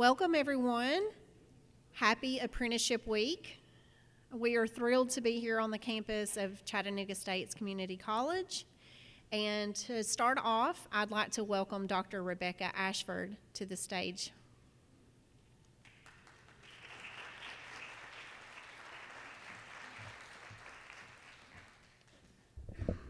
Welcome, everyone. Happy Apprenticeship Week. We are thrilled to be here on the campus of Chattanooga State's Community College. And to start off, I'd like to welcome Dr. Rebecca Ashford to the stage.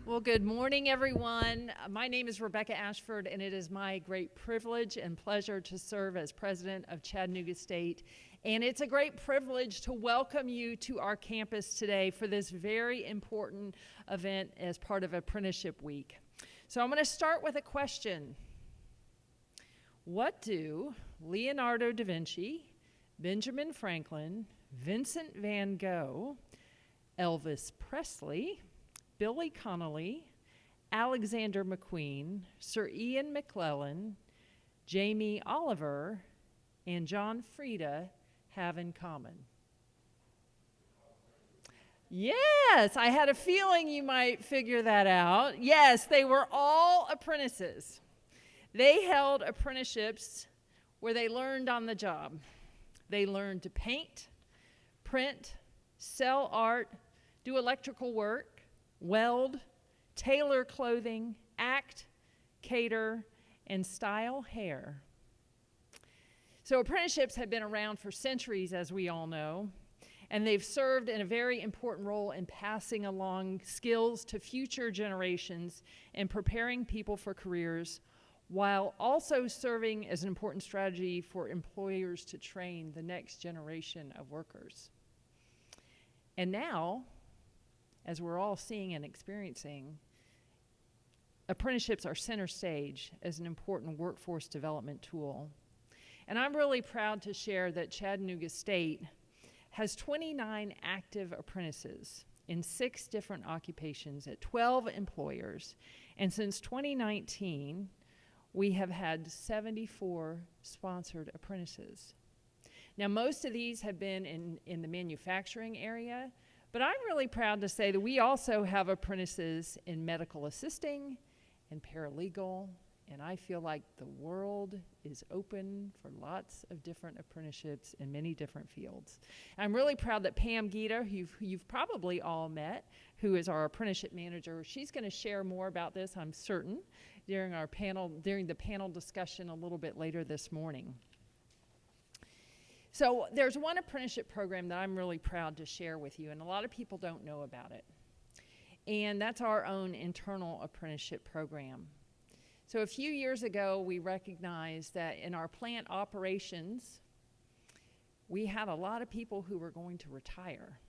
Well, good morning, everyone. My name is Rebecca Ashford, and it is my great privilege and pleasure to serve as president of Chattanooga State. And it's a great privilege to welcome you to our campus today for this very important event as part of Apprenticeship Week. So I'm going to start with a question. What do Leonardo da Vinci, Benjamin Franklin, Vincent van Gogh, Elvis Presley, Billy Connolly, Alexander McQueen, Sir Ian McClellan, Jamie Oliver, and John Frieda have in common? Yes, I had a feeling you might figure that out. Yes, they were all apprentices. They held apprenticeships where they learned on the job. They learned to paint, print, sell art, do electrical work, weld, tailor clothing, act, cater, and style hair. So apprenticeships have been around for centuries, as we all know, and they've served in a very important role in passing along skills to future generations and preparing people for careers, while also serving as an important strategy for employers to train the next generation of workers. And now, as we're all seeing and experiencing, apprenticeships are center stage as an important workforce development tool. And I'm really proud to share that Chattanooga State has 29 active apprentices in 6 different occupations at 12 employers. And since 2019, we have had 74 sponsored apprentices. Now, most of these have been in the manufacturing area, but I'm really proud to say that we also have apprentices in medical assisting and paralegal, and I feel like the world is open for lots of different apprenticeships in many different fields. I'm really proud that Pam Gita, who you've probably all met, who is our apprenticeship manager, she's going to share more about this, I'm certain, during the panel discussion a little bit later this morning. So there's one apprenticeship program that I'm really proud to share with you, and a lot of people don't know about it. And that's our own internal apprenticeship program. So a few years ago, we recognized that in our plant operations, we had a lot of people who were going to retire.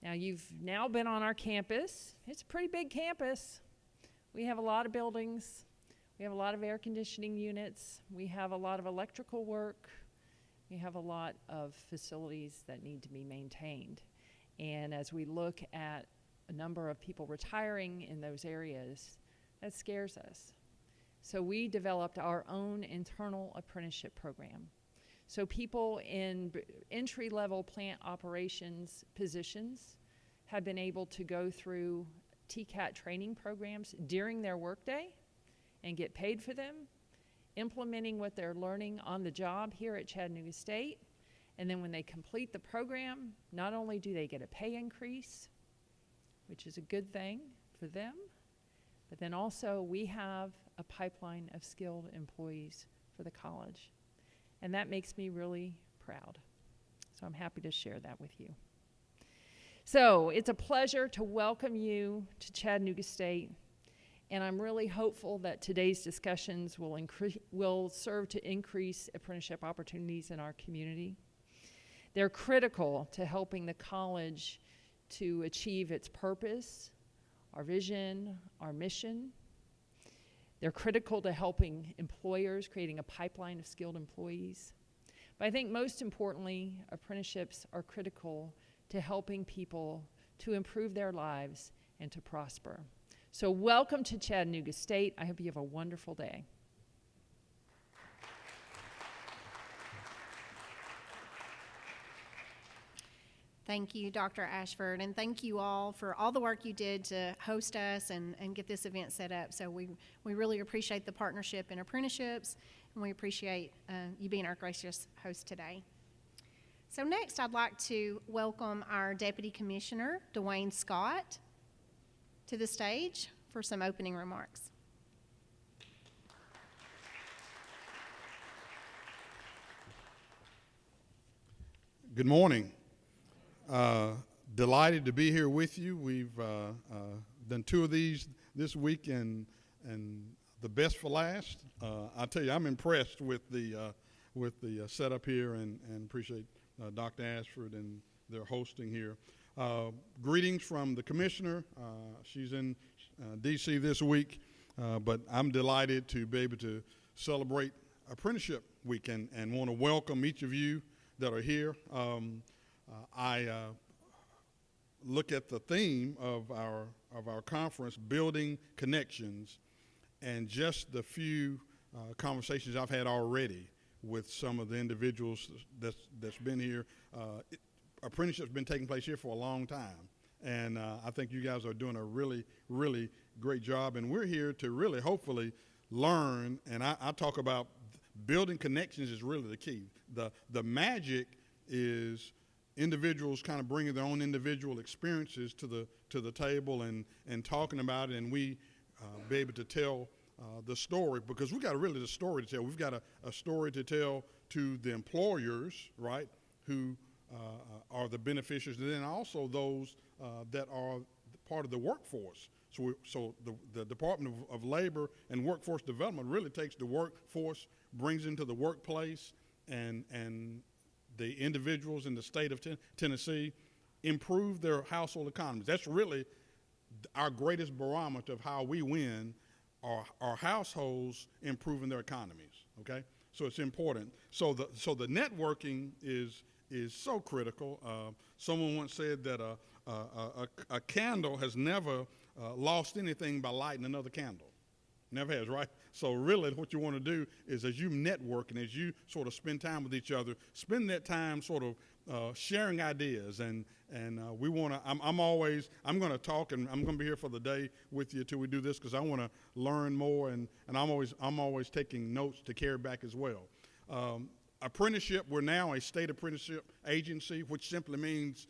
Now, you've now been on our campus. It's a pretty big campus. We have a lot of buildings. We have a lot of air conditioning units. We have a lot of electrical work. We have a lot of facilities that need to be maintained. And as we look at a number of people retiring in those areas, that scares us. So we developed our own internal apprenticeship program. So people in entry-level plant operations positions have been able to go through TCAT training programs during their workday and get paid for them, implementing what they're learning on the job here at Chattanooga State. And then when they complete the program, not only do they get a pay increase, which is a good thing for them, but then also we have a pipeline of skilled employees for the college. And that makes me really proud. So I'm happy to share that with you. So it's a pleasure to welcome you to Chattanooga State. And I'm really hopeful that today's discussions will serve to increase apprenticeship opportunities in our community. They're critical to helping the college to achieve its purpose, our vision, our mission. They're critical to helping employers, creating a pipeline of skilled employees. But I think most importantly, apprenticeships are critical to helping people to improve their lives and to prosper. So welcome to Chattanooga State. I hope you have a wonderful day. Thank you, Dr. Ashford, and thank you all for all the work you did to host us and get this event set up. So we really appreciate the partnership in apprenticeships and we appreciate you being our gracious host today. So next, I'd like to welcome our Deputy Commissioner, Dwayne Scott, to the stage for some opening remarks. Good morning. Delighted to be here with you. We've done 2 of these this week, and the best for last. I'll tell you, I'm impressed with the setup here, and appreciate Dr. Ashford and their hosting here. Greetings from the commissioner. She's in D.C. this week, but I'm delighted to be able to celebrate Apprenticeship Week and want to welcome each of you that are here. I look at the theme of our conference, Building Connections, and just the few conversations I've had already with some of the individuals that's been here. Apprenticeship's been taking place here for a long time, and I think you guys are doing a really, really great job, and we're here to really, hopefully, learn, and I talk about building connections is really the key. The magic is individuals kind of bringing their own individual experiences to the table and talking about it, and we be able to tell the story, because we got really the story to tell. We've got a story to tell to the employers, right, who are the beneficiaries, and then also those that are part of the workforce. So the Department of Labor and Workforce Development really takes the workforce, brings into the workplace, and the individuals in the state of Tennessee improve their household economies. That's really our greatest barometer of how we win, our households improving their economies, okay? So it's important. So the networking is so critical. Someone once said that a candle has never lost anything by lighting another candle. Never has, right? So really what you want to do is, as you network and as you sort of spend time with each other, spend that time sort of sharing ideas. And we want to, I'm going to talk, and I'm going to be here for the day with you till we do this, because I want to learn more, and I'm always taking notes to carry back as well. Apprenticeship, we're now a state apprenticeship agency, which simply means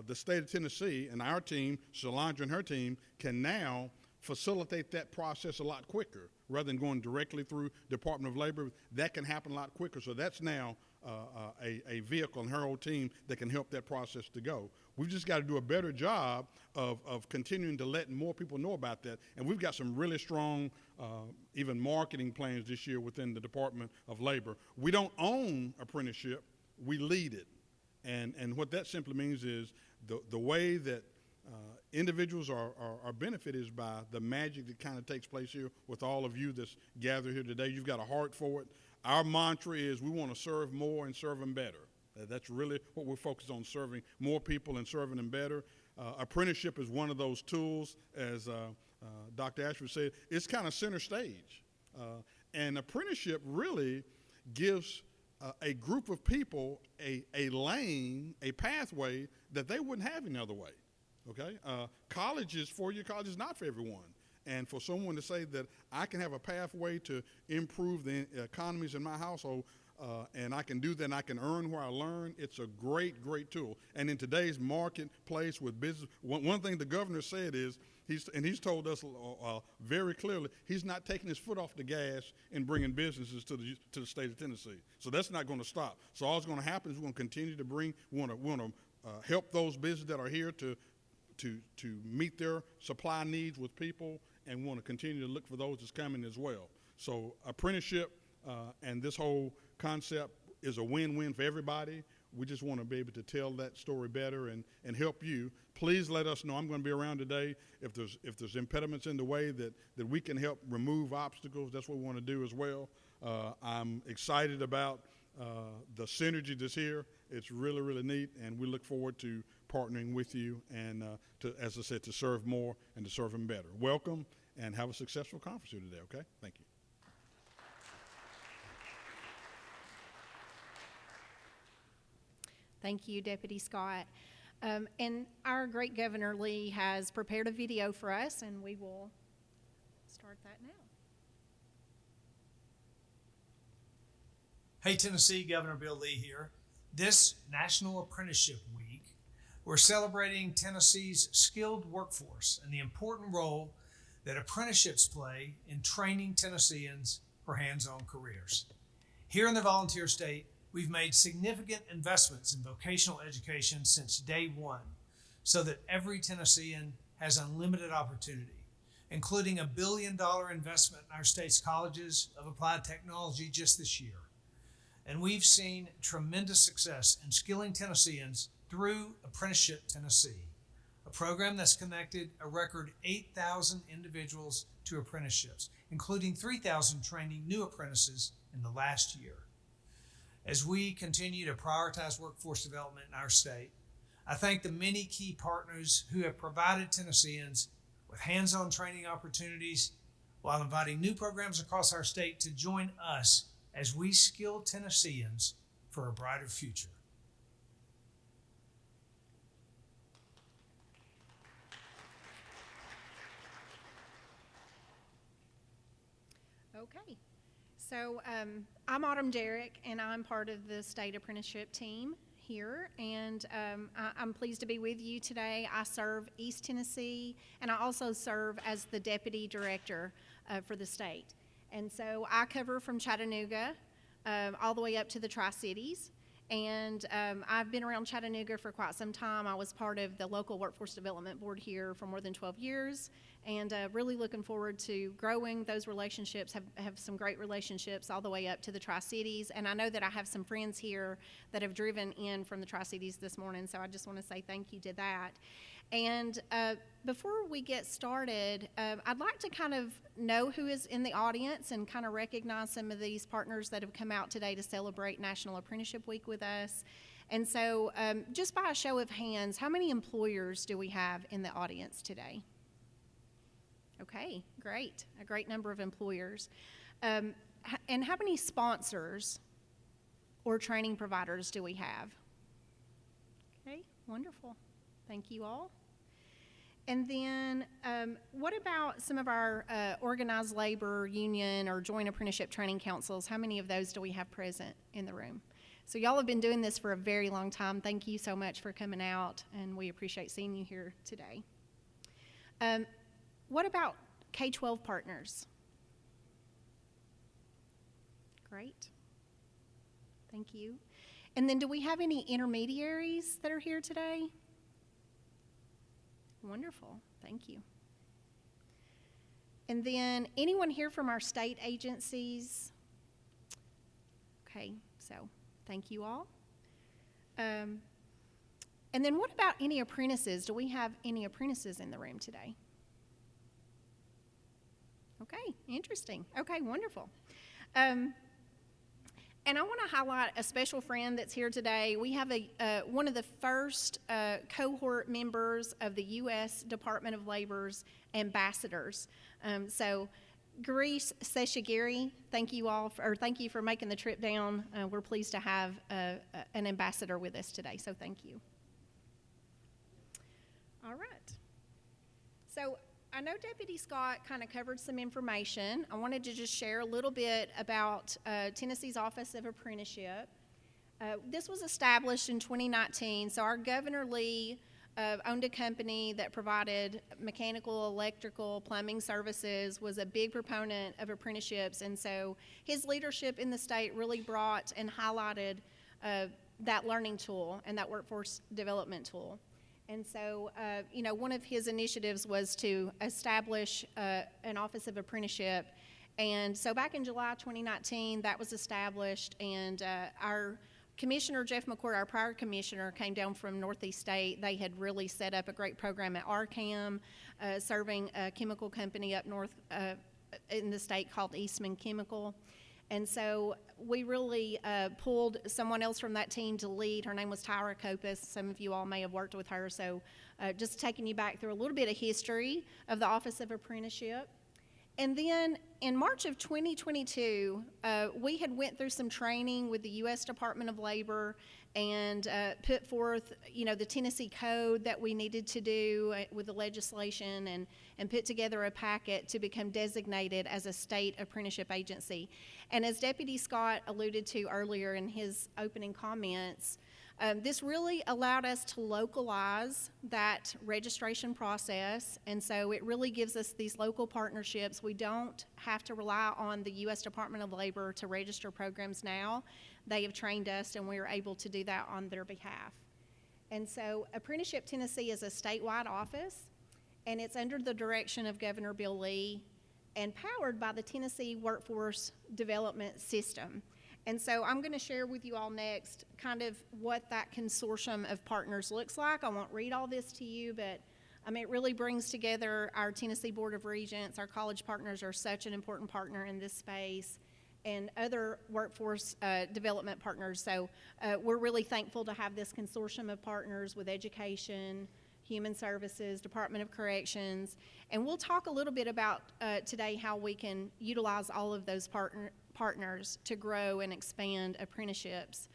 the state of Tennessee and our team, Shalandra and her team, can now facilitate that process a lot quicker rather than going directly through Department of Labor. That can happen a lot quicker. So that's now a vehicle and her whole team that can help that process to go. We've just got to do a better job of continuing to let more people know about that. And we've got some really strong even marketing plans this year within the Department of Labor. We don't own apprenticeship, we lead it. And what that simply means is the way that individuals are benefited is by the magic that kind of takes place here with all of you that's gathered here today. You've got a heart for it. Our mantra is we want to serve more and serve them better. That's really what we're focused on, serving more people and serving them better. Apprenticeship is one of those tools, as Dr. Ashford said. It's kind of center stage. And apprenticeship really gives a group of people a lane, a pathway that they wouldn't have any other way. Okay, colleges, 4-year college is not for everyone. And for someone to say that I can have a pathway to improve the economies in my household, and I can do that and I can earn where I learn, it's a great, great tool. And in today's marketplace with business, one thing the governor said is, he's told us very clearly, he's not taking his foot off the gas in bringing businesses to the state of Tennessee. So that's not going to stop. So all that's going to happen is we're going to continue to we want to help those businesses that are here to meet their supply needs with people, and want to continue to look for those that's coming as well. So apprenticeship and this whole concept is a win-win for everybody. We just want to be able to tell that story better and help you. Please let us know. I'm going to be around today. If there's impediments in the way that we can help remove obstacles, that's what we want to do as well. I'm excited about the synergy that's here. It's really, really neat, and we look forward to partnering with you and, as I said, to serve more and to serve them better. Welcome, and have a successful conference here today, okay? Thank you. Thank you, Deputy Scott. And our great Governor Lee has prepared a video for us, and we will start that now. Hey, Tennessee, Governor Bill Lee here. This National Apprenticeship Week, we're celebrating Tennessee's skilled workforce and the important role that apprenticeships play in training Tennesseans for hands-on careers. Here in the volunteer state, we've made significant investments in vocational education since day one so that every Tennessean has unlimited opportunity, including $1 billion investment in our state's colleges of applied technology just this year. And we've seen tremendous success in skilling Tennesseans through Apprenticeship Tennessee, a program that's connected a record 8,000 individuals to apprenticeships, including 3,000 training new apprentices in the last year. As we continue to prioritize workforce development in our state, I thank the many key partners who have provided Tennesseans with hands-on training opportunities while inviting new programs across our state to join us as we skill Tennesseans for a brighter future. Okay, so I'm Autumn Derrick, and I'm part of the state apprenticeship team here, and I'm pleased to be with you today. I serve East Tennessee, and I also serve as the deputy director for the state. And so I cover from Chattanooga all the way up to the Tri-Cities. And I've been around Chattanooga for quite some time. I was part of the local workforce development board here for more than 12 years, and really looking forward to growing those relationships, have some great relationships all the way up to the Tri-Cities. And I know that I have some friends here that have driven in from the Tri-Cities this morning, so I just want to say thank you to that. And before we get started, I'd like to kind of know who is in the audience and kind of recognize some of these partners that have come out today to celebrate National Apprenticeship Week with us. And so just by a show of hands, how many employers do we have in the audience today? Okay, great. A great number of employers. And how many sponsors or training providers do we have? Okay, wonderful. Thank you all. And then what about some of our organized labor union or joint apprenticeship training councils? How many of those do we have present in the room? So y'all have been doing this for a very long time. Thank you so much for coming out, and we appreciate seeing you here today. What about K-12 partners? Great. Thank you. And then do we have any intermediaries that are here today? Wonderful. Thank you. And then anyone here from our state agencies? Okay, so thank you all. And then what about any apprentices? Do we have any apprentices in the room today? Okay, interesting. Okay, wonderful. And I want to highlight a special friend that's here today. We have one of the first cohort members of the U.S. Department of Labor's ambassadors. So, Greece Seshagiri, thank you for making the trip down. We're pleased to have an ambassador with us today. So, thank you. All right. So, I know Deputy Scott kind of covered some information. I wanted to just share a little bit about Tennessee's Office of Apprenticeship. This was established in 2019, so our Governor Lee owned a company that provided mechanical, electrical, plumbing services, was a big proponent of apprenticeships, and so his leadership in the state really brought and highlighted that learning tool and that workforce development tool. And so, one of his initiatives was to establish an Office of Apprenticeship. And so back in July 2019, that was established, and our commissioner, Jeff McCord, our prior commissioner, came down from Northeast State. They had really set up a great program at RCAM, serving a chemical company up north in the state called Eastman Chemical. And so we really pulled someone else from that team to lead. Her name was Tyra Copus. Some of you all may have worked with her. So just taking you back through a little bit of history of the Office of Apprenticeship. And then in March of 2022, we had went through some training with the U.S. Department of Labor and put forth, the Tennessee code that we needed to do with the legislation, and put together a packet to become designated as a state apprenticeship agency. And as Deputy Scott alluded to earlier in his opening comments, this really allowed us to localize that registration process, and so it really gives us these local partnerships. We don't have to rely on the U.S. Department of Labor to register programs now. They have trained us, and we are able to do that on their behalf. And so Apprenticeship Tennessee is a statewide office, and it's under the direction of Governor Bill Lee and powered by the Tennessee Workforce Development System. And so I'm going to share with you all next kind of what that consortium of partners looks like. I won't read all this to you, but it really brings together our Tennessee Board of Regents. Our college partners are such an important partner in this space, and other workforce development partners. So we're really thankful to have this consortium of partners with Education, Human Services, Department of Corrections, and we'll talk a little bit about today how we can utilize all of those partners to grow and expand apprenticeships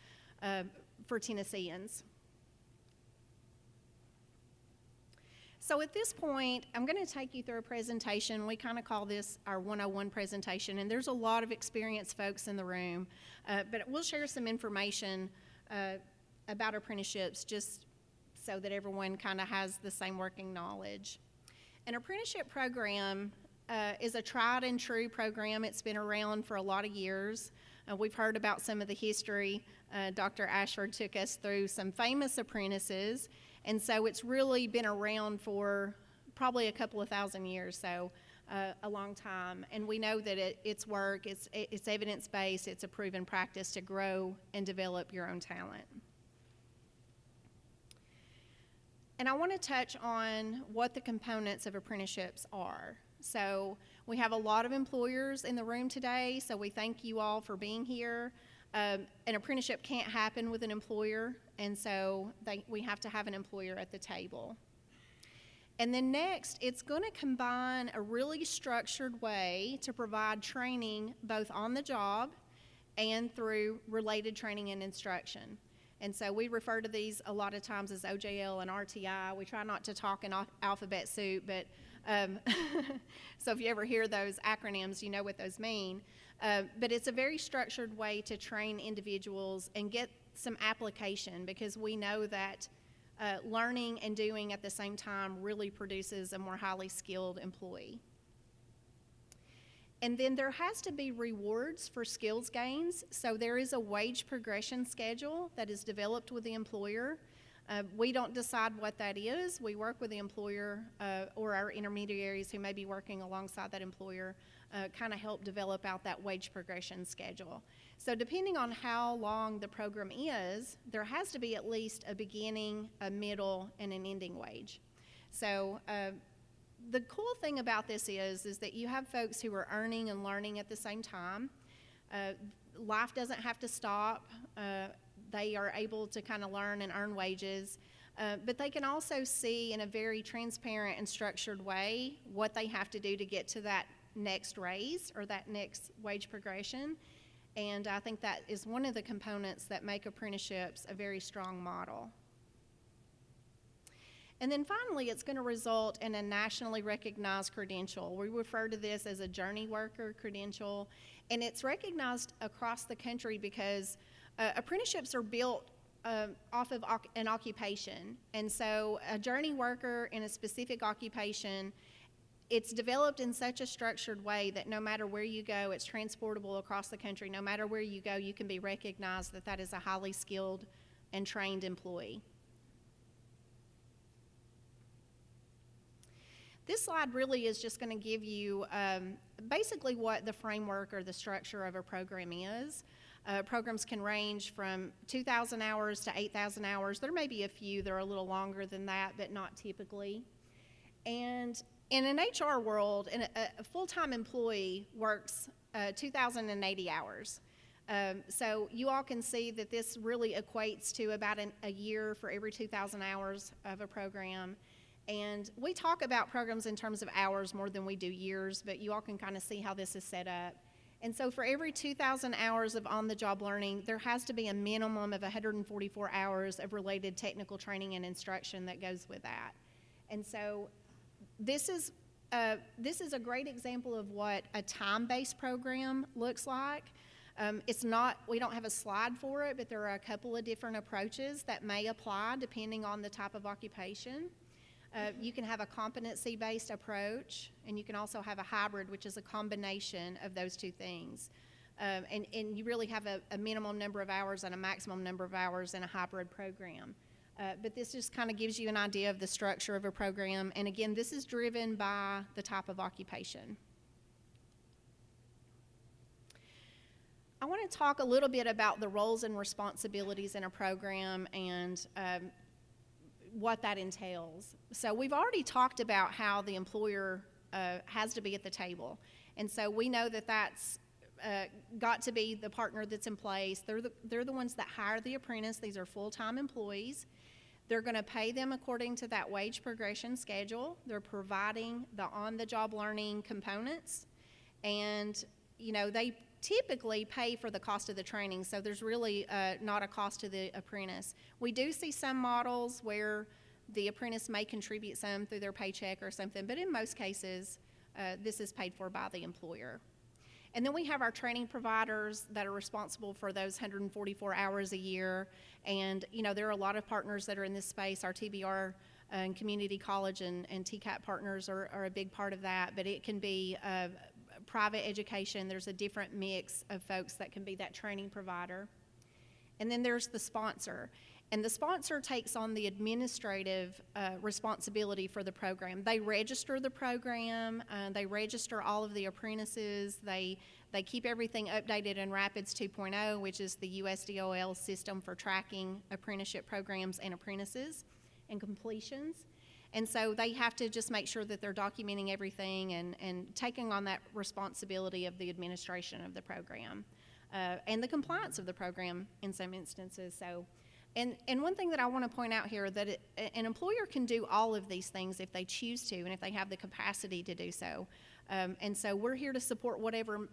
for Tennesseans. So at this point, I'm going to take you through a presentation. We kind of call this our 101 presentation, and there's a lot of experienced folks in the room, but we'll share some information about apprenticeships just so that everyone kind of has the same working knowledge. An apprenticeship program is a tried and true program. It's been around for a lot of years. We've heard about some of the history. Dr. Ashford took us through some famous apprentices, and so it's really been around for probably a couple of thousand years, so a long time. And we know that it's work, it's evidence-based, it's a proven practice to grow and develop your own talent. And I want to touch on what the components of apprenticeships are. So we have a lot of employers in the room today, so we thank you all for being here. An apprenticeship can't happen with an employer, and so we have to have an employer at the table. And then next, it's going to combine a really structured way to provide training both on the job and through related training and instruction. And so we refer to these a lot of times as OJL and RTI. We try not to talk in alphabet soup, but so if you ever hear those acronyms, you know what those mean. But it's a very structured way to train individuals and get some application, because we know that learning and doing at the same time really produces a more highly skilled employee. And then there has to be rewards for skills gains. So there is a wage progression schedule that is developed with the employer. We don't decide what that is. We work with the employer or our intermediaries who may be working alongside that employer, kind of help develop out that wage progression schedule. So depending on how long the program is, there has to be at least a beginning, a middle, and an ending wage. So the cool thing about this is that you have folks who are earning and learning at the same time. Life doesn't have to stop. They are able to kind of learn and earn wages, but they can also see in a very transparent and structured way what they have to do to get to that next raise or that next wage progression. And I think that is one of the components that make apprenticeships a very strong model. And then finally, it's going to result in a nationally recognized credential. We refer to this as a journey worker credential, and it's recognized across the country because apprenticeships are built off of an occupation. And so a journey worker in a specific occupation, it's developed in such a structured way that no matter where you go, it's transportable across the country. No matter where you go, you can be recognized that that is a highly skilled and trained employee. This slide really is just going to give you basically what the framework or the structure of a program is. Programs can range from 2,000 hours to 8,000 hours. There may be a few that are a little longer than that, but not typically. And in an HR world, a full-time employee works 2,080 hours. So you all can see that this really equates to about a year for every 2,000 hours of a program. And we talk about programs in terms of hours more than we do years, but you all can kind of see how this is set up. And so for every 2,000 hours of on-the-job learning, there has to be a minimum of 144 hours of related technical training and instruction that goes with that. And so this is a great example of what a time-based program looks like. It's not, we don't have a slide for it, but there are a couple of different approaches that may apply depending on the type of occupation. You can have a competency-based approach, and you can also have a hybrid, which is a combination of those two things. And you really have a minimum number of hours and a maximum number of hours in a hybrid program. But this just kind of gives you an idea of the structure of a program. And again, this is driven by the type of occupation. I want to talk a little bit about the roles and responsibilities in a program and what that entails. So we've already talked about how the employer has to be at the table. And so we know that that's got to be the partner that's in place. They're the ones that hire the apprentice. These are full-time employees. They're going to pay them according to that wage progression schedule. They're providing the on-the-job learning components. And, you know, they typically pay for the cost of the training, so there's really not a cost to the apprentice. We do see some models where the apprentice may contribute some through their paycheck or something, but in most cases, this is paid for by the employer. And then we have our training providers that are responsible for those 144 hours a year. And, you know, there are a lot of partners that are in this space. Our TBR and community college and TCAP partners are a big part of that, but it can be private education. There's a different mix of folks that can be that training provider. And then there's the sponsor. And the sponsor takes on the administrative responsibility for the program. They register the program, they register all of the apprentices, they keep everything updated in Rapids 2.0, which is the USDOL system for tracking apprenticeship programs and apprentices and completions. And so they have to just make sure that they're documenting everything and taking on that responsibility of the administration of the program and the compliance of the program in some instances. So, and one thing that I want to point out here that an employer can do all of these things if they choose to and if they have the capacity to do so. And so we're here to support whatever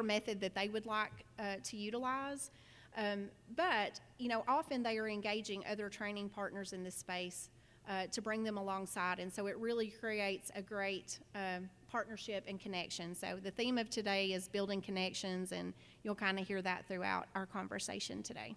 method that they would like to utilize. But, you know, often they are engaging other training partners in this space to bring them alongside, and so it really creates a great partnership and connection. So the theme of today is building connections, and you'll kind of hear that throughout our conversation today.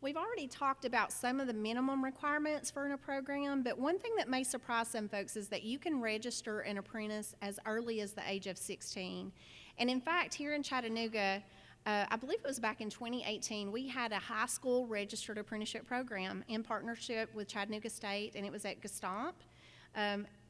We've already talked about some of the minimum requirements for a program, but one thing that may surprise some folks is that you can register an apprentice as early as the age of 16. And in fact, here in Chattanooga, I believe it was back in 2018, we had a high school registered apprenticeship program in partnership with Chattanooga State, and it was at Gestamp.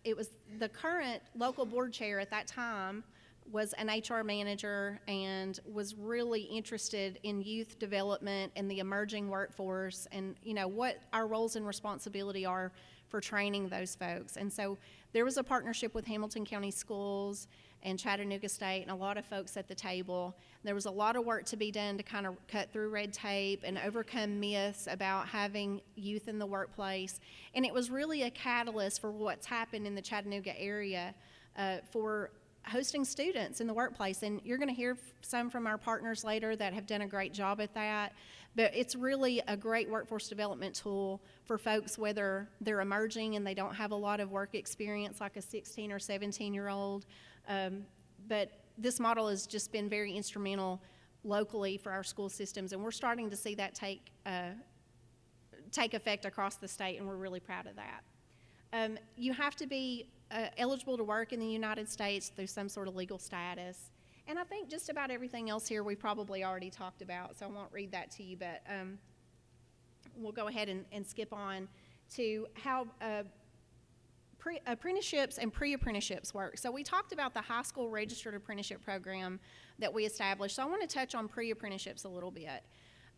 It was the current local board chair at that time was an HR manager and was really interested in youth development and the emerging workforce and, you know, what our roles and responsibility are for training those folks. And so there was a partnership with Hamilton County Schools and Chattanooga State and a lot of folks at the table. There was a lot of work to be done to kind of cut through red tape and overcome myths about having youth in the workplace. And it was really a catalyst for what's happened in the Chattanooga area for hosting students in the workplace. And you're going to hear some from our partners later that have done a great job at that. But it's really a great workforce development tool for folks, whether they're emerging and they don't have a lot of work experience like a 16 or 17-year-old. But this model has just been very instrumental locally for our school systems, and we're starting to see that take effect across the state, and we're really proud of that. You have to be eligible to work in the United States through some sort of legal status. And I think just about everything else here we probably already talked about, so I won't read that to you, but we'll go ahead and skip on to how apprenticeships and pre-apprenticeships work. So we talked about the high school registered apprenticeship program that we established, so I want to touch on pre-apprenticeships a little bit.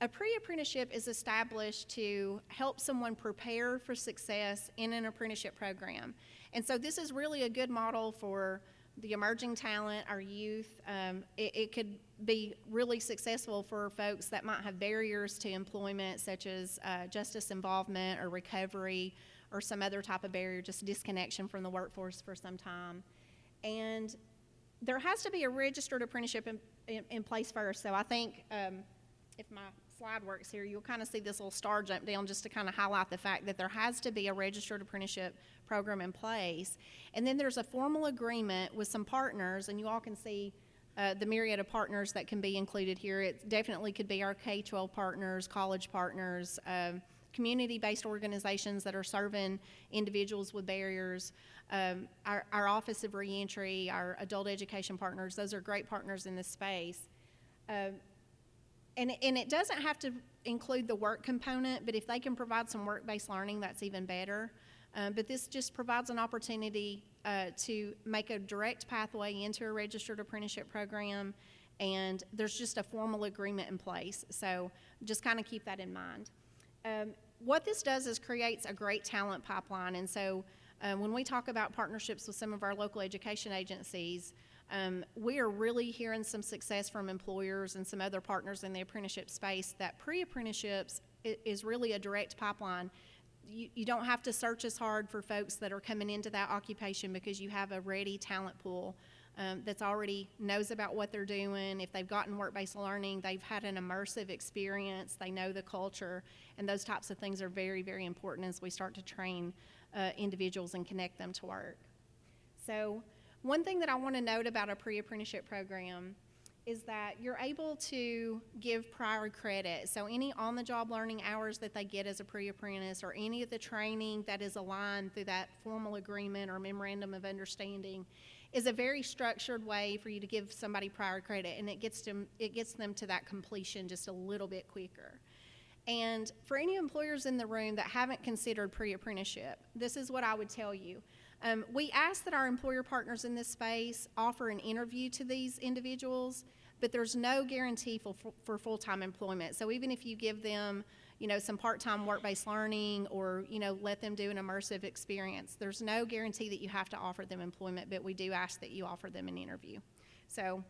A pre-apprenticeship is established to help someone prepare for success in an apprenticeship program. And so this is really a good model for the emerging talent, our youth. It could be really successful for folks that might have barriers to employment, such as justice involvement or recovery or some other type of barrier, just disconnection from the workforce for some time. And there has to be a registered apprenticeship in place first. So I think if my slide works here, you'll kind of see this little star jump down just to kind of highlight the fact that there has to be a registered apprenticeship program in place. And then there's a formal agreement with some partners, and you all can see the myriad of partners that can be included here. It definitely could be our K-12 partners, college partners, community-based organizations that are serving individuals with barriers, our Office of Reentry, our adult education partners. Those are great partners in this space. And it doesn't have to include the work component, but if they can provide some work-based learning, that's even better. But this just provides an opportunity to make a direct pathway into a registered apprenticeship program, and there's just a formal agreement in place. So just kind of keep that in mind. What this does is creates a great talent pipeline, and so when we talk about partnerships with some of our local education agencies, we are really hearing some success from employers and some other partners in the apprenticeship space that pre-apprenticeships is really a direct pipeline. You don't have to search as hard for folks that are coming into that occupation because you have a ready talent pool that's already knows about what they're doing. If they've gotten work-based learning, they've had an immersive experience, they know the culture, and those types of things are very, very important as we start to train individuals and connect them to work. So one thing that I want to note about a pre-apprenticeship program is that you're able to give prior credit. So any on-the-job learning hours that they get as a pre-apprentice, or any of the training that is aligned through that formal agreement or memorandum of understanding, is a very structured way for you to give somebody prior credit, and it gets them to that completion just a little bit quicker. And for any employers in the room that haven't considered pre-apprenticeship, this is what I would tell you. We ask that our employer partners in this space offer an interview to these individuals, but there's no guarantee for full-time employment. So even if you give them, some part-time work-based learning, or, let them do an immersive experience, there's no guarantee that you have to offer them employment, but we do ask that you offer them an interview. So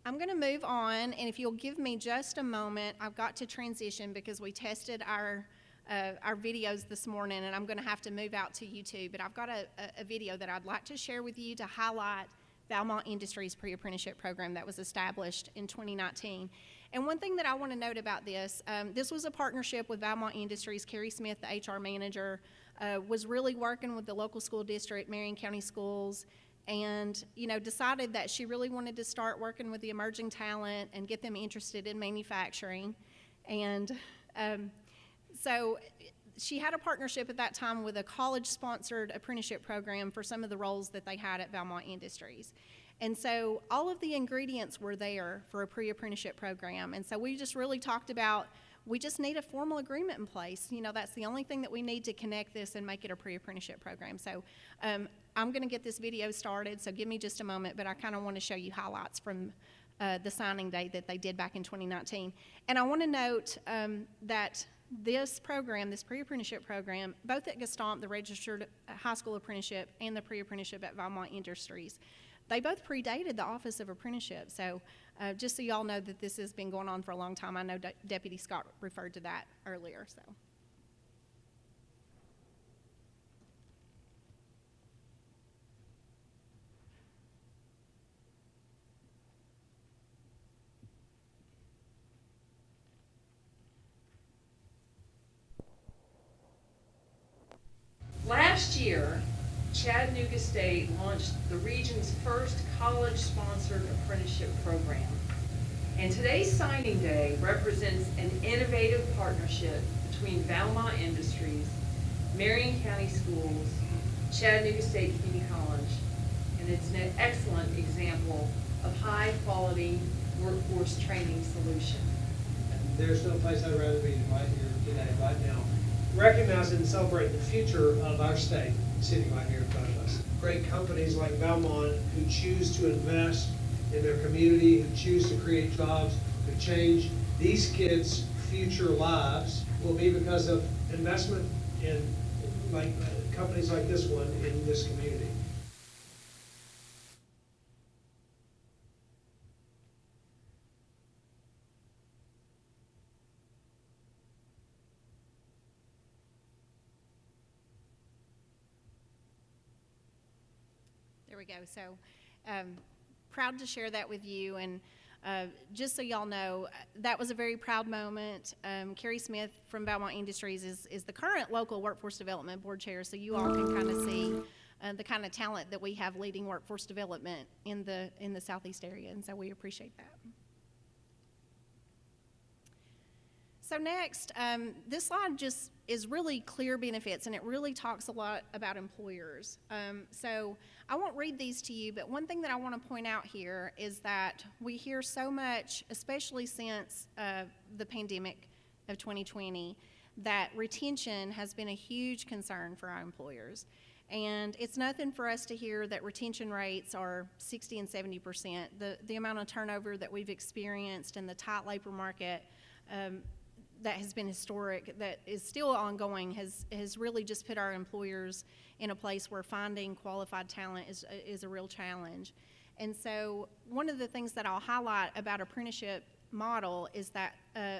I'm going to move on, and if you'll give me just a moment, I've got to transition because we tested our videos this morning, and I'm going to have to move out to YouTube. But I've got a video that I'd like to share with you to highlight Valmont Industries pre-apprenticeship program that was established in 2019. And one thing that I want to note about this, this was a partnership with Valmont Industries. Carrie Smith, the HR manager, was really working with the local school district, Marion County Schools, and decided that she really wanted to start working with the emerging talent and get them interested in manufacturing. And so she had a partnership at that time with a college-sponsored apprenticeship program for some of the roles that they had at Valmont Industries. And so all of the ingredients were there for a pre-apprenticeship program. And so we just really talked about, we just need a formal agreement in place. That's the only thing that we need to connect this and make it a pre-apprenticeship program. So I'm going to get this video started, so give me just a moment, but I kind of want to show you highlights from the signing day that they did back in 2019. And I want to note that this program, this pre-apprenticeship program, both at Gestamp, the registered high school apprenticeship, and the pre-apprenticeship at Valmont Industries, they both predated the Office of Apprenticeship. So just so y'all know that this has been going on for a long time. I know Deputy Scott referred to that earlier. So. Last year, Chattanooga State launched the region's first college-sponsored apprenticeship program. And today's signing day represents an innovative partnership between Valmont Industries, Marion County Schools, Chattanooga State Community College, and it's an excellent example of high-quality workforce training solution. There's no place I'd rather be than right here today, right now, recognizing and celebrating the future of our state sitting right here in front of us. Great companies like Valmont who choose to invest in their community, who choose to create jobs, who change these kids' future lives will be because of investment in companies like this one in this community. we go. So proud to share that with you. And just so y'all know, that was a very proud moment. Carrie Smith from Belmont Industries is the current local Workforce Development Board Chair, so you all can kind of see the kind of talent that we have leading workforce development in the Southeast area, and so we appreciate that. So next, this slide just is really clear benefits, and it really talks a lot about employers. So I won't read these to you, but one thing that I want to point out here is that we hear so much, especially since the pandemic of 2020, that retention has been a huge concern for our employers. And it's nothing for us to hear that retention rates are 60 and 70%. The amount of turnover that we've experienced in the tight labor market that has been historic, that is still ongoing, has really just put our employers in a place where finding qualified talent is a real challenge. And so one of the things that I'll highlight about apprenticeship model is that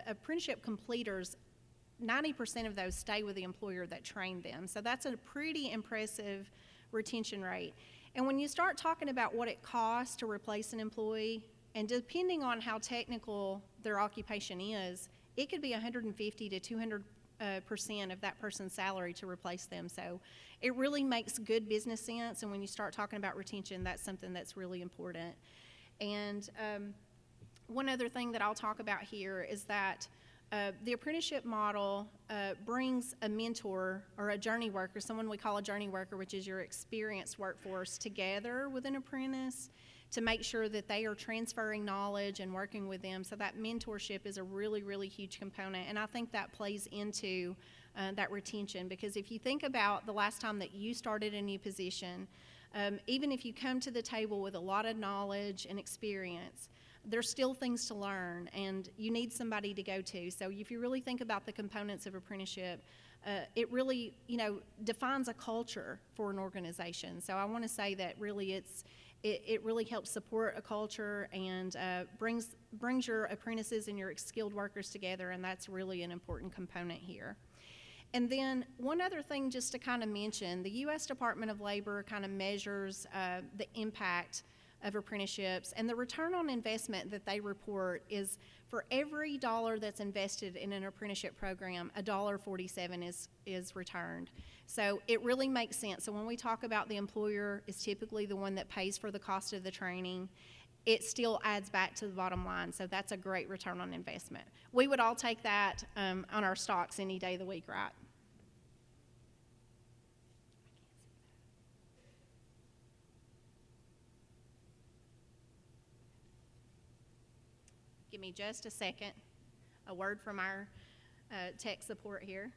apprenticeship completers, 90% of those stay with the employer that trained them. So that's a pretty impressive retention rate. And when you start talking about what it costs to replace an employee, and depending on how technical their occupation is, it could be 150 to 200% of that person's salary to replace them. So it really makes good business sense. And when you start talking about retention, that's something that's really important. And one other thing that I'll talk about here is that the apprenticeship model brings a mentor or a journey worker, someone we call a journey worker, which is your experienced workforce, together with an apprentice to make sure that they are transferring knowledge and working with them. So that mentorship is a really, really huge component. And I think that plays into that retention, because if you think about the last time that you started a new position, even if you come to the table with a lot of knowledge and experience, there's still things to learn, and you need somebody to go to. So if you really think about the components of apprenticeship, it really, defines a culture for an organization. So I want to say that really it really helps support a culture and brings your apprentices and your skilled workers together, and that's really an important component here. And then one other thing just to kind of mention, the U.S. Department of Labor kind of measures the impact of apprenticeships, and the return on investment that they report is for every dollar that's invested in an apprenticeship program, $1.47 is returned. So it really makes sense. So when we talk about the employer is typically the one that pays for the cost of the training, it still adds back to the bottom line. So that's a great return on investment. We would all take that on our stocks any day of the week, right? Give me just a second. A word from our tech support here.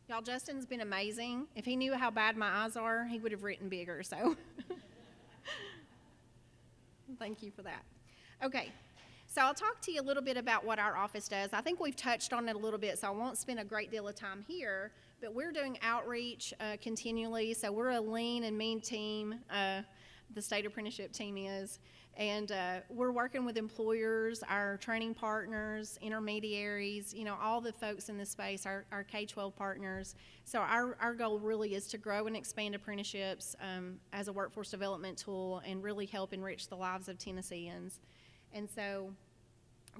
Y'all, Justin's been amazing. If he knew how bad my eyes are, he would have written bigger, so. Thank you for that. Okay, so I'll talk to you a little bit about what our office does. I think we've touched on it a little bit, so I won't spend a great deal of time here, but we're doing outreach continually. So we're a lean and mean team, the state apprenticeship team is, and we're working with employers, our training partners, intermediaries, all the folks in this space, our K-12 partners. So our goal really is to grow and expand apprenticeships as a workforce development tool and really help enrich the lives of Tennesseans. And so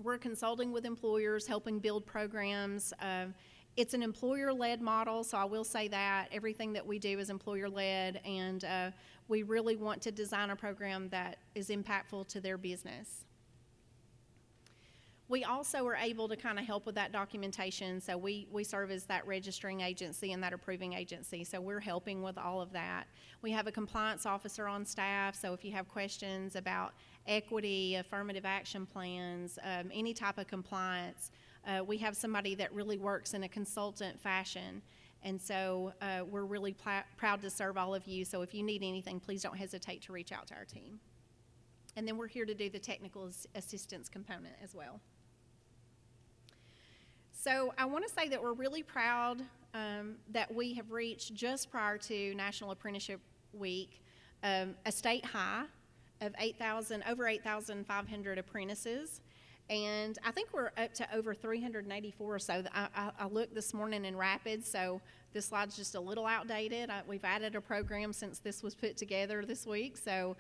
we're consulting with employers, helping build programs. It's an employer-led model, so I will say that. Everything that we do is employer-led, and we really want to design a program that is impactful to their business. We also are able to kind of help with that documentation, so we serve as that registering agency and that approving agency, so we're helping with all of that. We have a compliance officer on staff, so if you have questions about equity, affirmative action plans, any type of compliance, we have somebody that really works in a consultant fashion, and so we're really proud to serve all of you. So if you need anything, please don't hesitate to reach out to our team. And then we're here to do the technical assistance component as well. So I want to say that we're really proud that we have reached just prior to National Apprenticeship Week a state high of over 8,500 apprentices. And I think we're up to over 384 or so. I looked this morning in Rapids, so this slide's just a little outdated. We've added a program since this was put together this week, so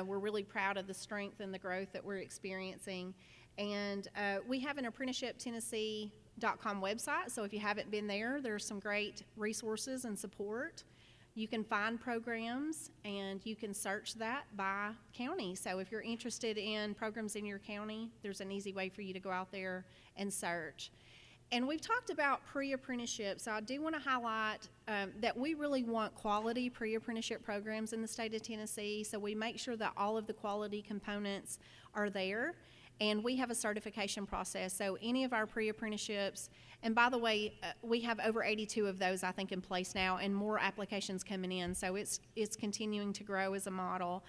we're really proud of the strength and the growth that we're experiencing. And we have an apprenticeshiptennessee.com website, so if you haven't been there, there's some great resources and support. You can find programs, and you can search that by county. So if you're interested in programs in your county, there's an easy way for you to go out there and search. And we've talked about pre-apprenticeship, so I do want to highlight that we really want quality pre-apprenticeship programs in the state of Tennessee, so we make sure that all of the quality components are there. And we have a certification process, so any of our pre-apprenticeships, and by the way, we have over 82 of those, I think, in place now, and more applications coming in, so it's continuing to grow as a model.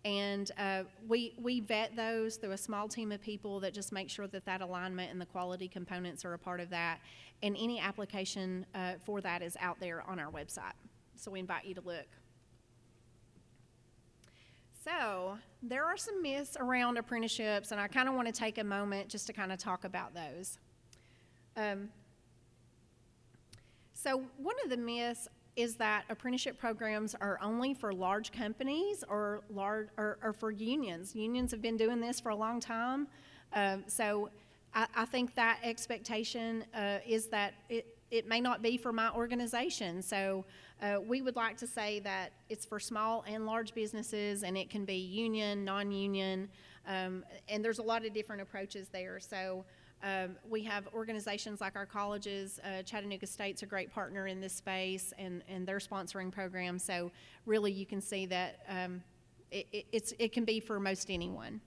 And we vet those through a small team of people that just make sure that that alignment and the quality components are a part of that, and any application for that is out there on our website, so we invite you to look. So there are some myths around apprenticeships, and I kind of want to take a moment just to kind of talk about those. So one of the myths is that apprenticeship programs are only for large companies or for unions. Unions have been doing this for a long time. So I think that expectation is that it may not be for my organization. So we would like to say that it's for small and large businesses, and it can be union, non-union, and there's a lot of different approaches there. So we have organizations like our colleges. Chattanooga State's a great partner in this space, and they're sponsoring programs. So really you can see that it can be for most anyone.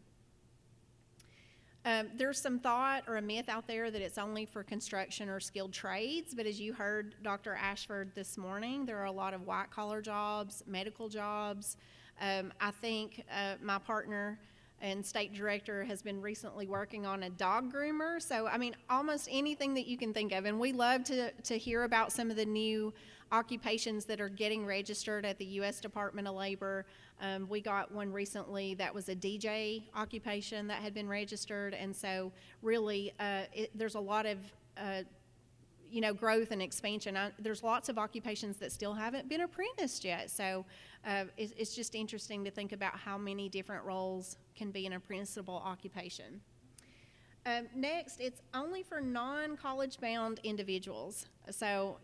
There's some thought or a myth out there that it's only for construction or skilled trades, but as you heard Dr. Ashford this morning, there are a lot of white-collar jobs, medical jobs. I think my partner and state director has been recently working on a dog groomer, so I mean almost anything that you can think of, and we love to hear about some of the new occupations that are getting registered at the U.S. Department of Labor. We got one recently that was a DJ occupation that had been registered, and so really there's a lot of growth and expansion. There's lots of occupations that still haven't been apprenticed yet, so it's just interesting to think about how many different roles can be an apprenticeable occupation. Next, it's only for non-college bound individuals. So,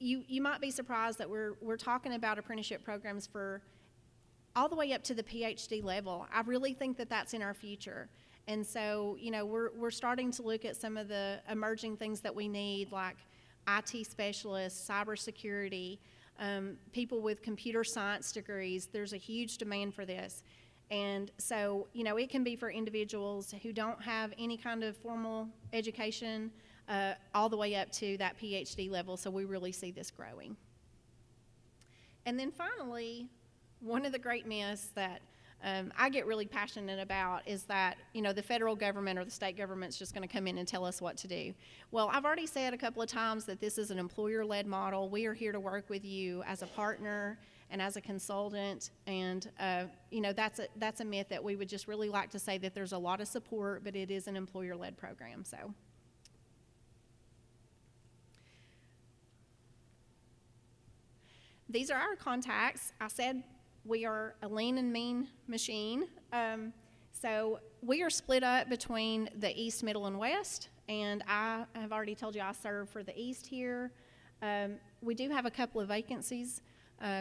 you might be surprised that we're talking about apprenticeship programs for all the way up to the PhD level. I really think that that's in our future. And so, we're starting to look at some of the emerging things that we need, like IT specialists, cybersecurity, people with computer science degrees. There's a huge demand for this. And so, it can be for individuals who don't have any kind of formal education, all the way up to that PhD level, so we really see this growing. And then finally, one of the great myths that I get really passionate about is that, the federal government or the state government's just going to come in and tell us what to do. Well, I've already said a couple of times that this is an employer-led model. We are here to work with you as a partner and as a consultant, and that's a myth that we would just really like to say that there's a lot of support, but it is an employer-led program. So. These are our contacts. I said we are a lean and mean machine. So we are split up between the East, Middle, and West, and I have already told you I serve for the East here. We do have a couple of vacancies,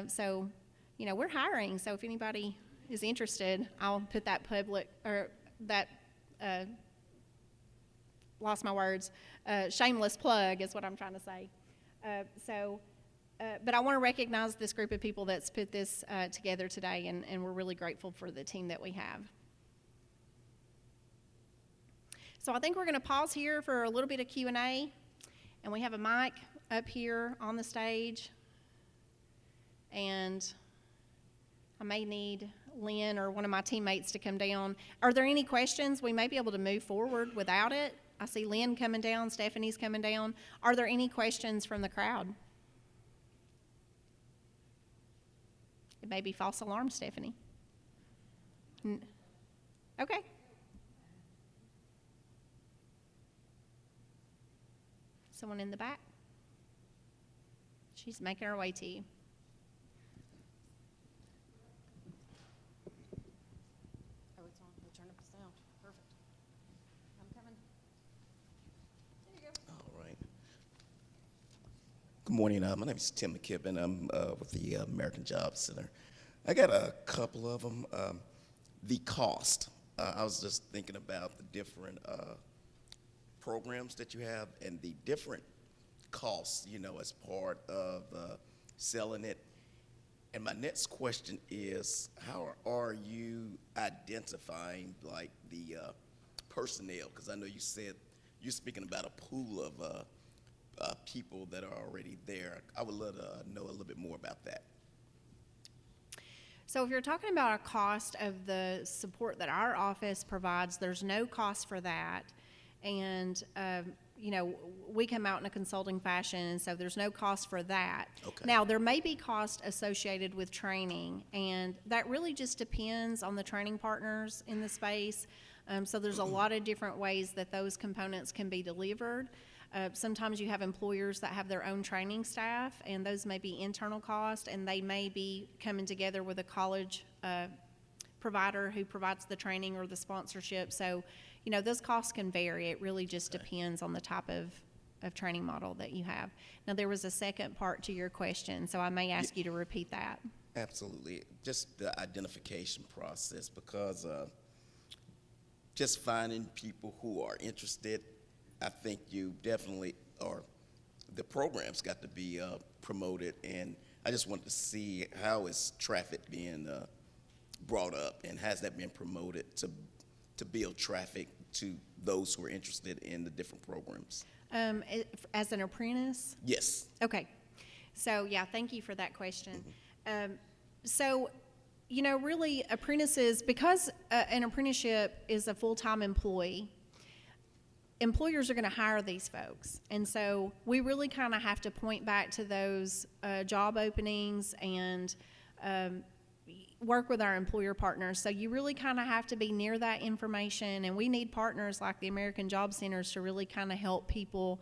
so we're hiring. So if anybody is interested, I'll put that lost my words, shameless plug is what I'm trying to say. But I want to recognize this group of people that's put this together today, and we're really grateful for the team that we have. So I think we're going to pause here for a little bit of Q&A, and we have a mic up here on the stage, and I may need Lynn or one of my teammates to come down. Are there any questions? We may be able to move forward without it. I see Lynn coming down, Stephanie's coming down. Are there any questions from the crowd? It may be false alarm, Stephanie. Okay. Someone in the back? She's making her way to you. Oh, it's on. We'll turn up the sound. Perfect. I'm coming. There you go. All right. Good morning. My name is Tim McKibben. I'm with the American Job Center. I got a couple of them. The cost. I was just thinking about the different programs that you have and the different costs, you know, as part of selling it. And my next question is, how are you identifying, like, the personnel? Because I know you said you're speaking about a pool of people that are already there. I would love to know a little bit more about that. So if you're talking about a cost of the support that our office provides, there's no cost for that. And, you know, we come out in a consulting fashion, and so there's no cost for that. Okay. Now, there may be cost associated with training, and that really just depends on the training partners in the space. So there's a lot of different ways that those components can be delivered. Sometimes you have employers that have their own training staff, and those may be internal cost, and they may be coming together with a college provider who provides the training or the sponsorship. So, you know, those costs can vary. It really just depends on the type of training model that you have. Now, there was a second part to your question, so I may ask you to repeat that. Absolutely. Just the identification process, because just finding people who are interested, I think you definitely, or the program's got to be promoted, and I just wanted to see how is traffic being brought up, and has that been promoted to build traffic to those who are interested in the different programs? As an apprentice? Yes. Okay. So, yeah, thank you for that question. So, you know, really, apprentices, because an apprenticeship is a full-time employee, employers are going to hire these folks. And so we really kind of have to point back to those job openings and work with our employer partners. So you really kind of have to be near that information, and we need partners like the American Job Centers to really kind of help people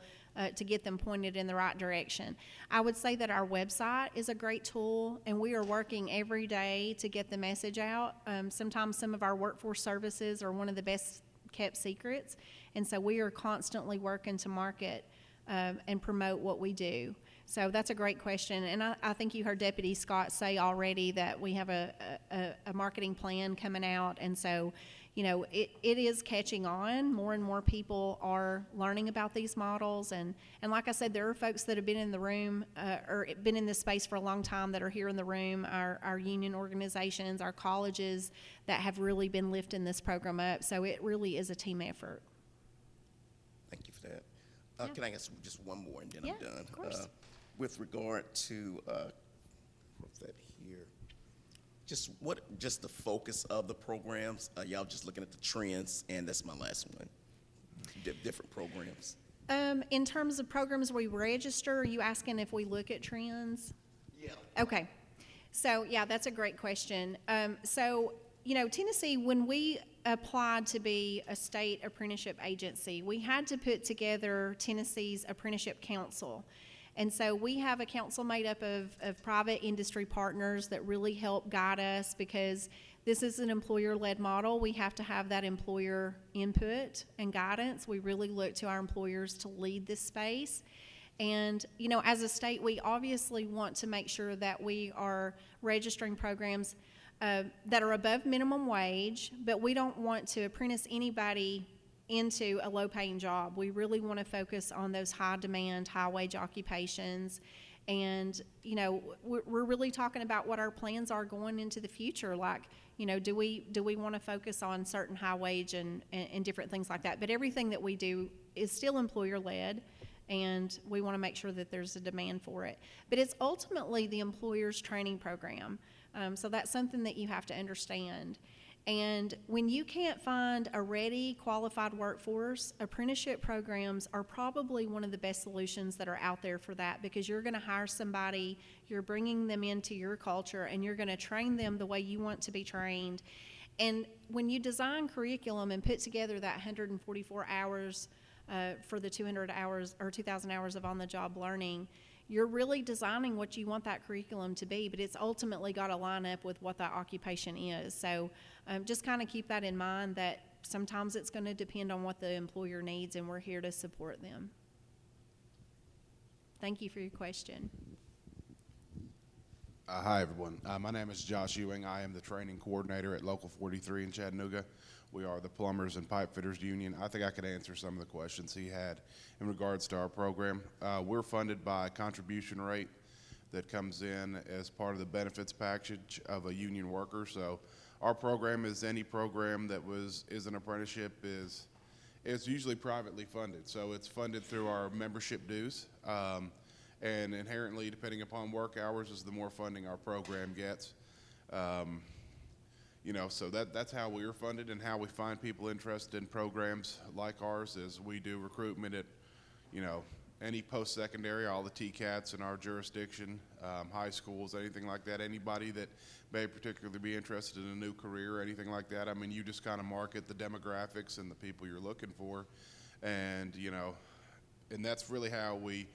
to get them pointed in the right direction. I would say that our website is a great tool, and we are working every day to get the message out. Sometimes some of our workforce services are one of the best kept secrets, and so we are constantly working to market and promote what we do. So that's a great question, and I think you heard Deputy Scott say already that we have a marketing plan coming out, and so, you know, it is catching on. More and more people are learning about these models, and like I said, there are folks that have been in the room or been in this space for a long time that are here in the room, our union organizations, our colleges that have really been lifting this program up, so it really is a team effort. Thank you for that. Yeah. Can I ask just one more and then Yeah, I'm done? of course. With regard to, what's that here? Just the focus of the programs, y'all just looking at the trends, and that's my last one. Different programs. In terms of programs we register, are you asking if we look at trends? Yeah. Okay. So, yeah, that's a great question. So, you know, Tennessee, when we applied to be a state apprenticeship agency, we had to put together Tennessee's Apprenticeship Council. And so we have a council made up of private industry partners that really help guide us, because this is an employer-led model. We have to have that employer input and guidance. We really look to our employers to lead this space. And, you know, as a state, we obviously want to make sure that we are registering programs that are above minimum wage, but we don't want to apprentice anybody into a low-paying job. We really want to focus on those high-demand, high-wage occupations. And, you know, we're really talking about what our plans are going into the future. Like, you know, do we want to focus on certain high-wage and different things like that? But everything that we do is still employer-led, and we want to make sure that there's a demand for it. But it's ultimately the employer's training program. So that's something that you have to understand. And when you can't find a ready, qualified workforce, apprenticeship programs are probably one of the best solutions that are out there for that, because you're going to hire somebody, you're bringing them into your culture, and you're going to train them the way you want to be trained. And when you design curriculum and put together that 144 hours for the 200 hours or 2,000 hours of on-the-job learning, you're really designing what you want that curriculum to be, but it's ultimately got to line up with what that occupation is. So just kind of keep that in mind, that sometimes it's going to depend on what the employer needs, and we're here to support them. Thank you for your question. Hi, everyone. My name is Josh Ewing. I am the training coordinator at Local 43 in Chattanooga. We are the Plumbers and Pipe Fitters Union. I think I could answer some of the questions he had in regards to our program. We're funded by a contribution rate that comes in as part of the benefits package of a union worker. So our program is any program that is an apprenticeship is usually privately funded. So it's funded through our membership dues. And inherently, depending upon work hours, is the more funding our program gets. So that's how we are funded, and how we find people interested in programs like ours is we do recruitment at, any post-secondary, all the TCATs in our jurisdiction, high schools, anything like that. Anybody that may particularly be interested in a new career or anything like that. I mean, you just kind of market the demographics and the people you're looking for, and and that's really how we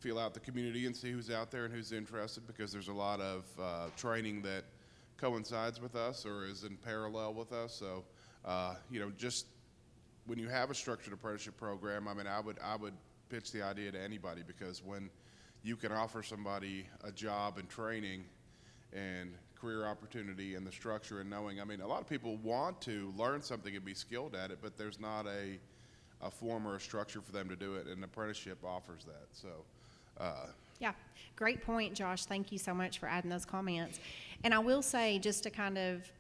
feel out the community and see who's out there and who's interested, because there's a lot of training that coincides with us or is in parallel with us. So, just when you have a structured apprenticeship program, I mean, I would pitch the idea to anybody, because when you can offer somebody a job and training and career opportunity and the structure and knowing, I mean, a lot of people want to learn something and be skilled at it, but there's not a form or a structure for them to do it, and an apprenticeship offers that. So. Yeah, great point, Josh. Thank you so much for adding those comments. And I will say, just to kind of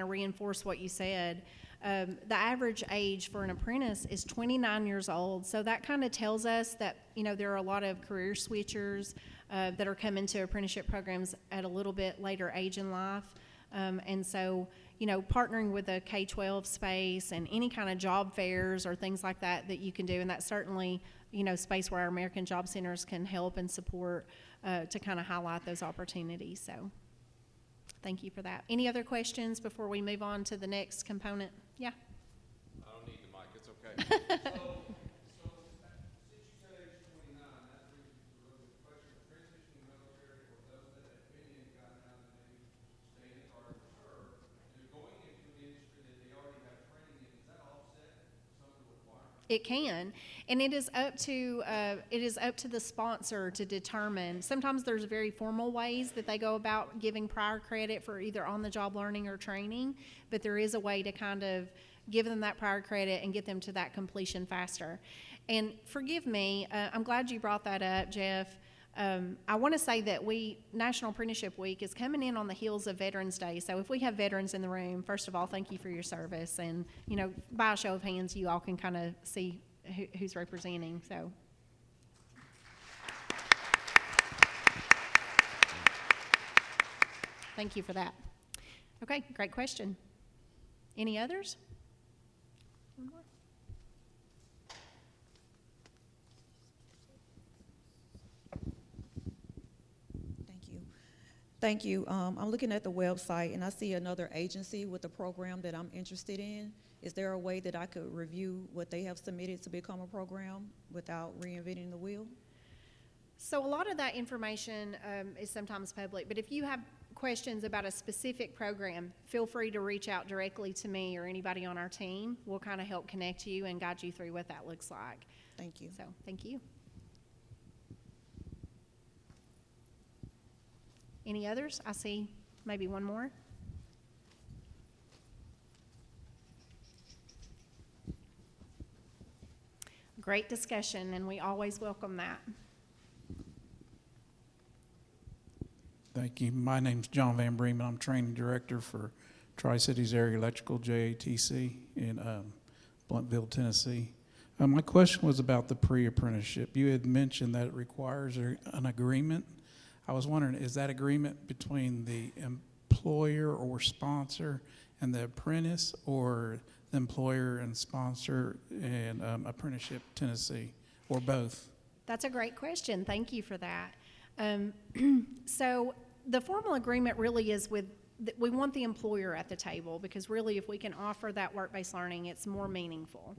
reinforce what you said, the average age for an apprentice is 29 years old. So that kind of tells us that, there are a lot of career switchers that are coming to apprenticeship programs at a little bit later age in life. And so, partnering with a K-12 space and any kind of job fairs or things like that you can do, and that's certainly, space where our American Job Centers can help and support to kind of highlight those opportunities. So thank you for that. Any other questions before we move on to the next component? Yeah. I don't need the mic. It's okay. So since you said age 29, that brings me to a really good question. Transitioning military, or those that have been in, gotten out, and maybe staying in or reserve, and they're going into an industry that they already have training in, does that offset some of the requirements? It can, and it is up to the sponsor to determine. Sometimes there's very formal ways that they go about giving prior credit for either on-the-job learning or training, but there is a way to kind of give them that prior credit and get them to that completion faster. And forgive me, I'm glad you brought that up, Jeff. I want to say that National Apprenticeship Week is coming in on the heels of Veterans Day. So if we have veterans in the room, first of all, thank you for your service. And, by a show of hands, you all can kind of see who's representing. So. Thank you for that. Okay, great question. Any others? One more. Thank you. I'm looking at the website, and I see another agency with a program that I'm interested in. Is there a way that I could review what they have submitted to become a program without reinventing the wheel? So a lot of that information is sometimes public, but if you have questions about a specific program, feel free to reach out directly to me or anybody on our team. We'll kind of help connect you and guide you through what that looks like. Thank you. So, thank you. Any others? I see maybe one more. Great discussion, and we always welcome that. Thank you. My name's John Van Bremen. I'm training director for Tri-Cities Area Electrical, JATC, in Bluntville, Tennessee. My question was about the pre-apprenticeship. You had mentioned that it requires an agreement. I was wondering, is that agreement between the employer or sponsor and the apprentice, or the employer and sponsor and Apprenticeship Tennessee, or both? That's a great question. Thank you for that. So the formal agreement really is we want the employer at the table, because really if we can offer that work-based learning, it's more meaningful.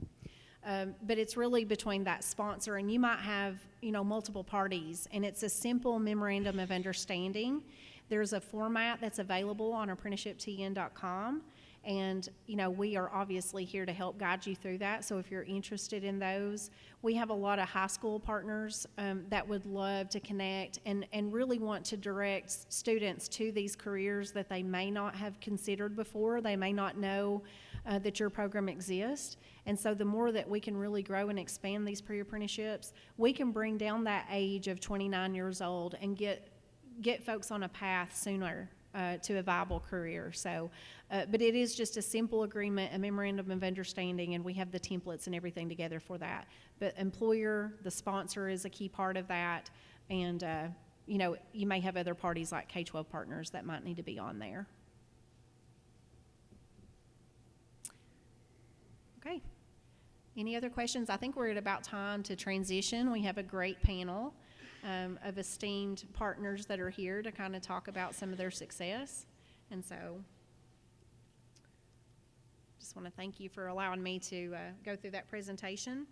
But it's really between that sponsor, and you might have, multiple parties, and it's a simple memorandum of understanding. There's a format that's available on apprenticeshiptn.com, and, we are obviously here to help guide you through that. So if you're interested in those, we have a lot of high school partners that would love to connect and really want to direct students to these careers that they may not have considered before. They may not know that your program exists. And so the more that we can really grow and expand these pre-apprenticeships, we can bring down that age of 29 years old and get folks on a path sooner to a viable career. So, but it is just a simple agreement, a memorandum of understanding, and we have the templates and everything together for that. But employer, the sponsor is a key part of that, and you may have other parties like K-12 partners that might need to be on there. Okay. Any other questions? I think we're at about time to transition. We have a great panel of esteemed partners that are here to kind of talk about some of their success. And so just want to thank you for allowing me to go through that presentation.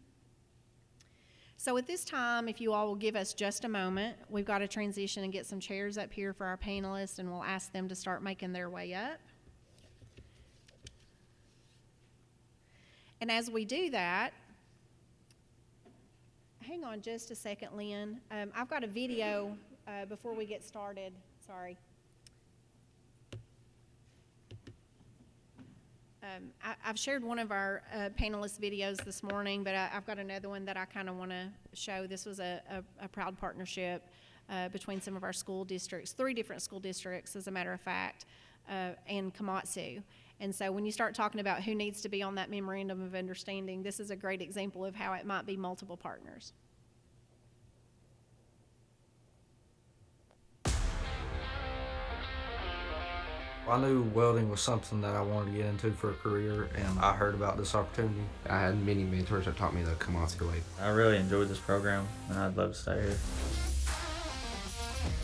So at this time, if you all will give us just a moment, we've got to transition and get some chairs up here for our panelists, and we'll ask them to start making their way up. And as we do that, hang on just a second, Lynn. I've got a video before we get started. Sorry. I've shared one of our panelist videos this morning, but I've got another one that I kind of want to show. This was a proud partnership between some of our school districts, 3 different school districts, as a matter of fact, and Komatsu. And so when you start talking about who needs to be on that memorandum of understanding, this is a great example of how it might be multiple partners. I knew welding was something that I wanted to get into for a career, and I heard about this opportunity. I had many mentors that taught me the Komatsu way. I really enjoyed this program, and I'd love to stay here.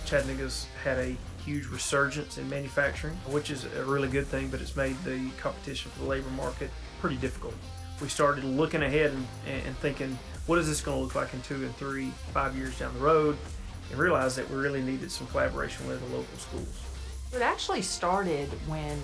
Chattanooga's had a huge resurgence in manufacturing, which is a really good thing, but it's made the competition for the labor market pretty difficult. We started looking ahead and thinking, what is this going to look like in 2 and 3, 5 years down the road, and realized that we really needed some collaboration with the local schools. It actually started when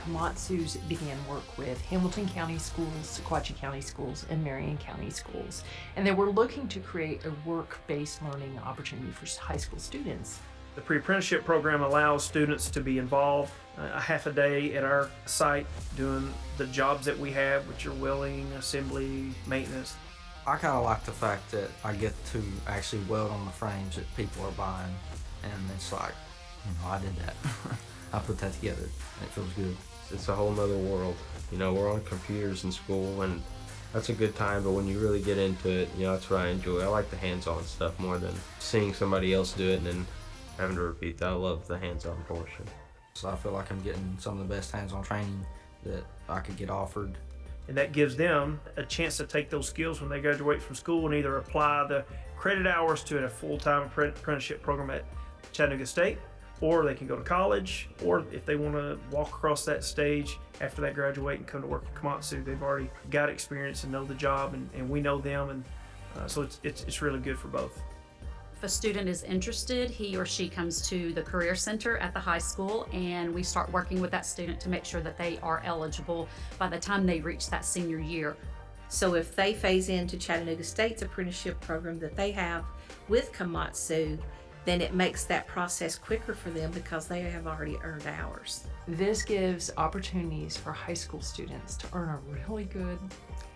Komatsu's began work with Hamilton County Schools, Sequatchie County Schools, and Marion County Schools. And they were looking to create a work-based learning opportunity for high school students. The pre-apprenticeship program allows students to be involved a half a day at our site doing the jobs that we have, which are welding, assembly, maintenance. I kind of like the fact that I get to actually weld on the frames that people are buying, and it's like, I did that. I put that together, and it feels good. It's a whole nother world. We're on computers in school, and that's a good time, but when you really get into it, that's what I enjoy. I like the hands-on stuff more than seeing somebody else do it and then having to repeat that. I love the hands-on portion. So I feel like I'm getting some of the best hands-on training that I could get offered. And that gives them a chance to take those skills when they graduate from school and either apply the credit hours to a full-time apprenticeship program at Chattanooga State, or they can go to college, or if they want to walk across that stage after they graduate and come to work at Komatsu, they've already got experience and know the job, and we know them, and so it's really good for both. If a student is interested, he or she comes to the Career Center at the high school, and we start working with that student to make sure that they are eligible by the time they reach that senior year. So if they phase into Chattanooga State's apprenticeship program that they have with Komatsu, then it makes that process quicker for them because they have already earned hours. This gives opportunities for high school students to earn a really good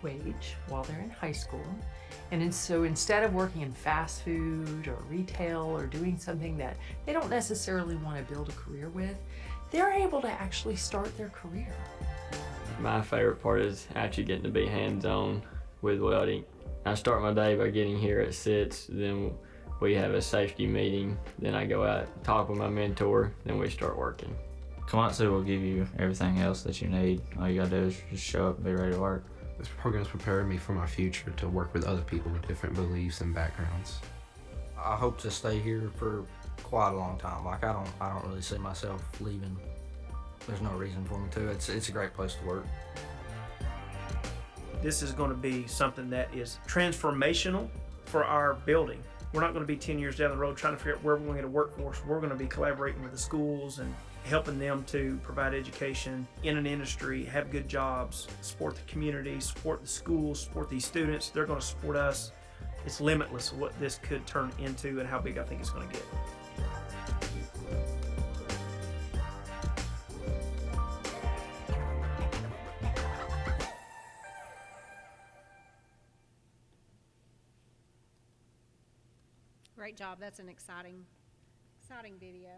wage while they're in high school. And so instead of working in fast food or retail or doing something that they don't necessarily want to build a career with, they're able to actually start their career. My favorite part is actually getting to be hands-on with welding. I start my day by getting here at 6, then we have a safety meeting, then I go out, talk with my mentor, then we start working. Komatsu will give you everything else that you need. All you gotta do is just show up and be ready to work. This program's preparing me for my future to work with other people with different beliefs and backgrounds. I hope to stay here for quite a long time. Like I don't really see myself leaving. There's no reason for me to. It's a great place to work. This is going to be something that is transformational for our building. We're not going to be 10 years down the road trying to figure out where we're going to get a workforce. We're going to be collaborating with the schools and helping them to provide education in an industry, have good jobs, support the community, support the schools, support these students. They're going to support us. It's limitless what this could turn into and how big I think it's going to get. Great job. That's an exciting video.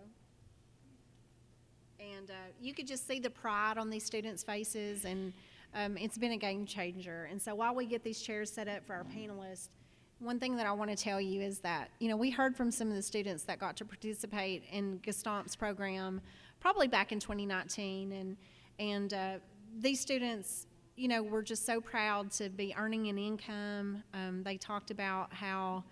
And you could just see the pride on these students' faces, and it's been a game changer. And so while we get these chairs set up for our panelists, one thing that I want to tell you is that, we heard from some of the students that got to participate in Gestamp's program probably back in 2019. And these students, were just so proud to be earning an income. They talked about how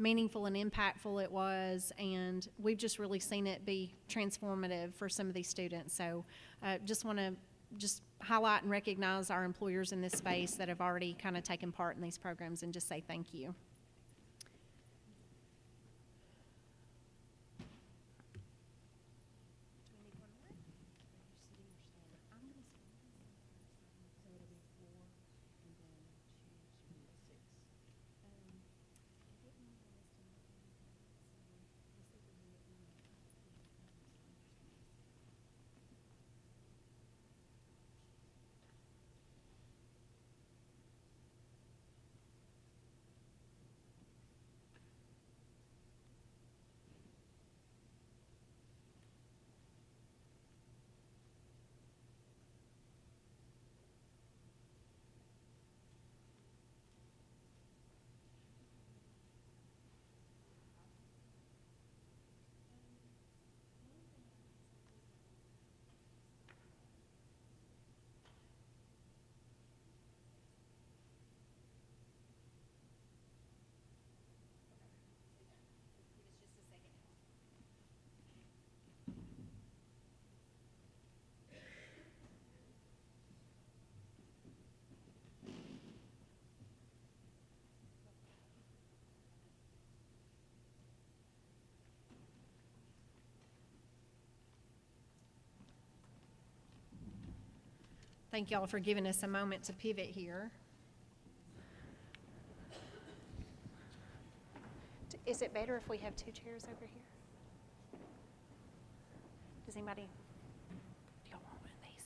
meaningful and impactful it was, and we've just really seen it be transformative for some of these students. So just want to highlight and recognize our employers in this space that have already kind of taken part in these programs and just say thank you. Thank y'all for giving us a moment to pivot here. Is it better if we have two chairs over here? Does anybody, do y'all want one of these?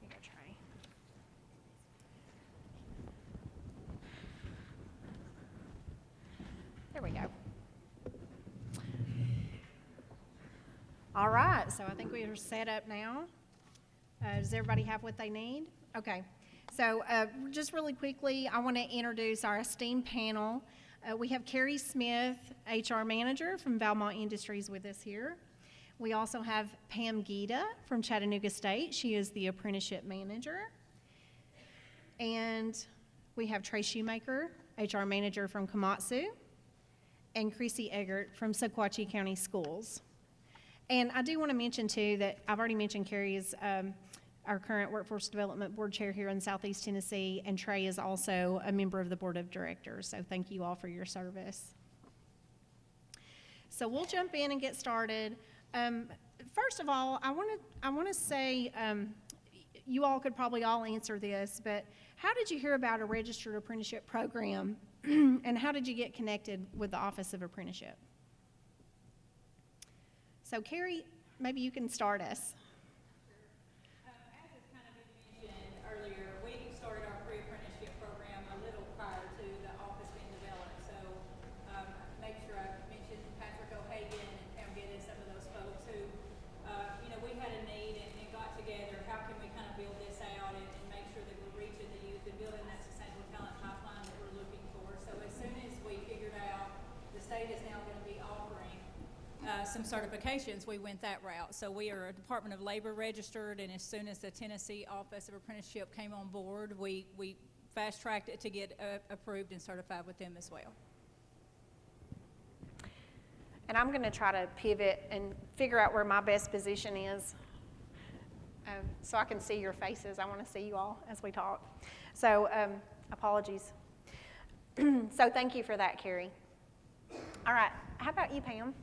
Here you go, Trey. There we go. All right, so I think we are set up now. Does everybody have what they need? Okay, so just really quickly, I want to introduce our esteemed panel. We have Carrie Smith, HR Manager from Valmont Industries with us here. We also have Pam Gita from Chattanooga State. She is the Apprenticeship Manager. And we have Trey Shoemaker, HR Manager from Komatsu, and Chrissy Eggert from Sequatchie County Schools. And I do want to mention, too, that I've already mentioned Carrie is our current Workforce Development Board Chair here in Southeast Tennessee, and Trey is also a member of the Board of Directors. So thank you all for your service. So we'll jump in and get started. First of all, I want to say, you all could probably all answer this, but how did you hear about a registered apprenticeship program, and how did you get connected with the Office of Apprenticeship? So Carrie, maybe you can start us. As has kind of been mentioned earlier, we started our pre-apprenticeship program a little prior to the office being developed. So make sure I mention Patrick O'Hagan and Pam Gitta, some of those folks who, we had a need and got together. How can we kind of build this out and make sure that we're reaching the youth and building that sustainable talent pipeline that we're looking for? So as soon as we figured locations, we went that route. So we are a Department of Labor registered, and as soon as the Tennessee Office of Apprenticeship came on board, we fast-tracked it to get approved and certified with them as well. And I'm going to try to pivot and figure out where my best position is, so I can see your faces. I want to see you all as we talk. So apologies. So thank you for that, Carrie. All right, how about you, Pam?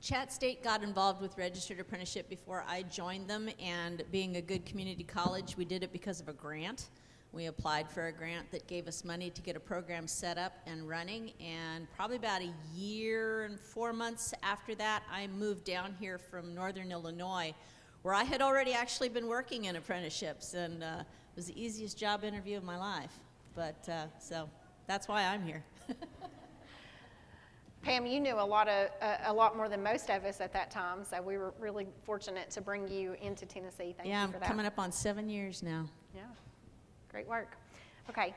Chat State got involved with registered apprenticeship before I joined them, and being a good community college, we did it because of a grant. We applied for a grant that gave us money to get a program set up and running, and probably about a year and 4 months after that, I moved down here from Northern Illinois, where I had already actually been working in apprenticeships, and it was the easiest job interview of my life. But so that's why I'm here. Pam, you knew a lot more than most of us at that time, so we were really fortunate to bring you into Tennessee. Thank you for that. Yeah, I'm coming up on 7 years now. Yeah, great work. Okay.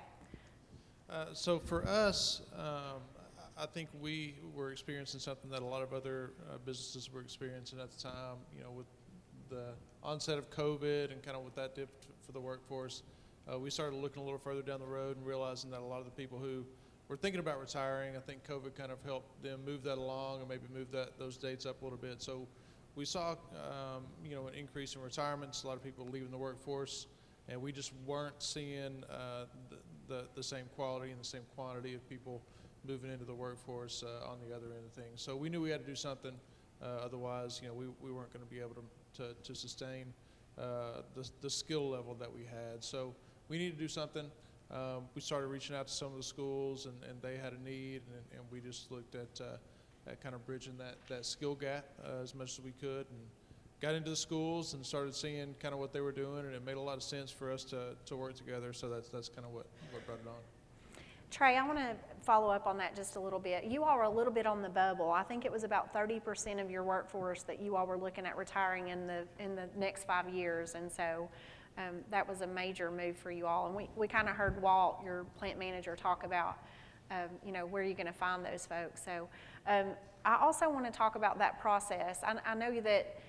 So for us, I think we were experiencing something that a lot of other businesses were experiencing at the time, you know, with the onset of COVID and kind of what that did for the workforce. We started looking a little further down the road and realizing that a lot of the people who were thinking about retiring, I think COVID kind of helped them move that along and maybe move those dates up a little bit. So we saw, you know, an increase in retirements, a lot of people leaving the workforce, and we just weren't seeing the same quality and the same quantity of people moving into the workforce on the other end of things. So we knew we had to do something. Otherwise, you know, we weren't going to be able to sustain the skill level that we had. So we needed to do something. We started reaching out to some of the schools, and they had a need, and we just looked at kind of bridging that skill gap as much as we could, and got into the schools and started seeing kind of what they were doing, and it made a lot of sense for us to work together. So that's kind of what brought it on. Trey, I want to follow up on that just a little bit. You all were a little bit on the bubble. I think it was about 30% of your workforce that you all were looking at retiring in the next 5 years, and so that was a major move for you all. And we kind of heard Walt, your plant manager, talk about you know, where you're going to find those folks. So I also want to talk about that process. I know that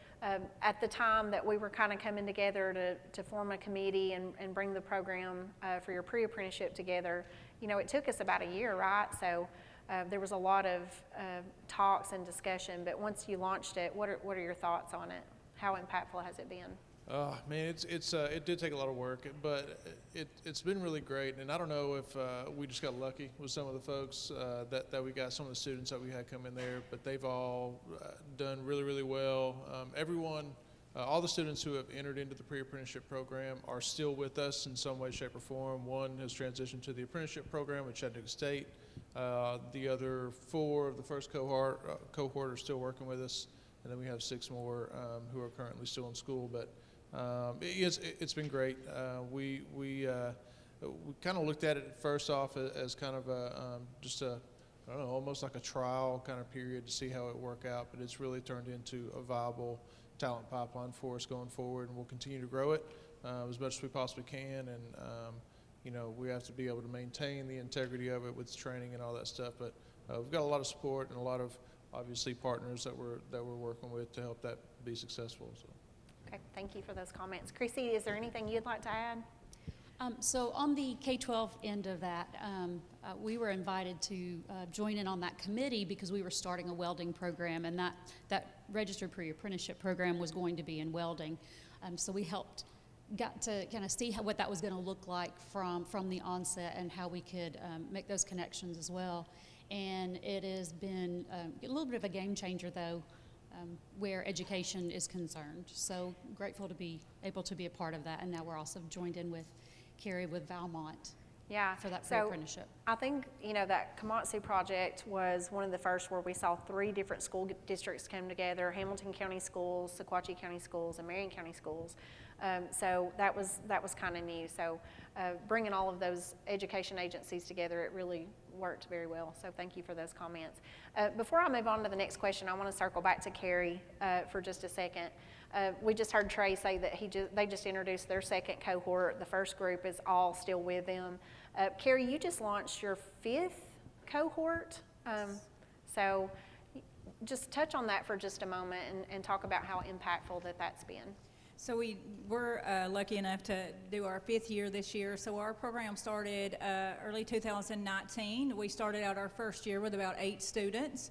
at the time that we were kind of coming together to form a committee and bring the program for your pre-apprenticeship together, you know, it took us about a year, right? So there was a lot of talks and discussion, but once you launched it, what are your thoughts on it? How impactful has it been? Man, it did take a lot of work, but it's been really great. And I don't know if we just got lucky with some of the folks that we got, some of the students that we had come in there, but they've all done really, really well. Everyone, all the students who have entered into the pre-apprenticeship program are still with us in some way, shape, or form. One has transitioned to the apprenticeship program at Chattanooga State. The other 4 of the first cohort are still working with us, and then we have 6 more who are currently still in school. But it's been great. We kind of looked at it first off as kind of just a, I don't know, almost like a trial kind of period to see how it worked out, but it's really turned into a viable talent pipeline for us going forward, and we'll continue to grow it as much as we possibly can. And you know, we have to be able to maintain the integrity of it with training and all that stuff. But we've got a lot of support and a lot of obviously partners that we're working with to help that be successful. So. Okay, thank you for those comments. Chrissy, is there anything you'd like to add? So on the K-12 end of that, we were invited to join in on that committee because we were starting a welding program, and that registered pre-apprenticeship program was going to be in welding. So we got to kind of see what that was going to look like from the onset and how we could make those connections as well. And it has been a little bit of a game changer, though, where education is concerned. So grateful to be able to be a part of that. And now we're also joined in with Carrie with Valmont for that pre-apprenticeship. I think, you know, that Komatsu project was one of the first where we saw 3 different school districts come together: Hamilton County Schools, Sequatchie County Schools, and Marion County Schools. So that was kind of new. So bringing all of those education agencies together, it really worked very well. So thank you for those comments. Before I move on to the next question, I want to circle back to Carrie for just a second. We just heard Trey say that they just introduced their second cohort. The first group is all still with them. Carrie, you just launched your 5th cohort. So just touch on that for just a moment and talk about how impactful that's been. So we're lucky enough to do our 5th year this year. So our program started early 2019. We started out our first year with about 8 students.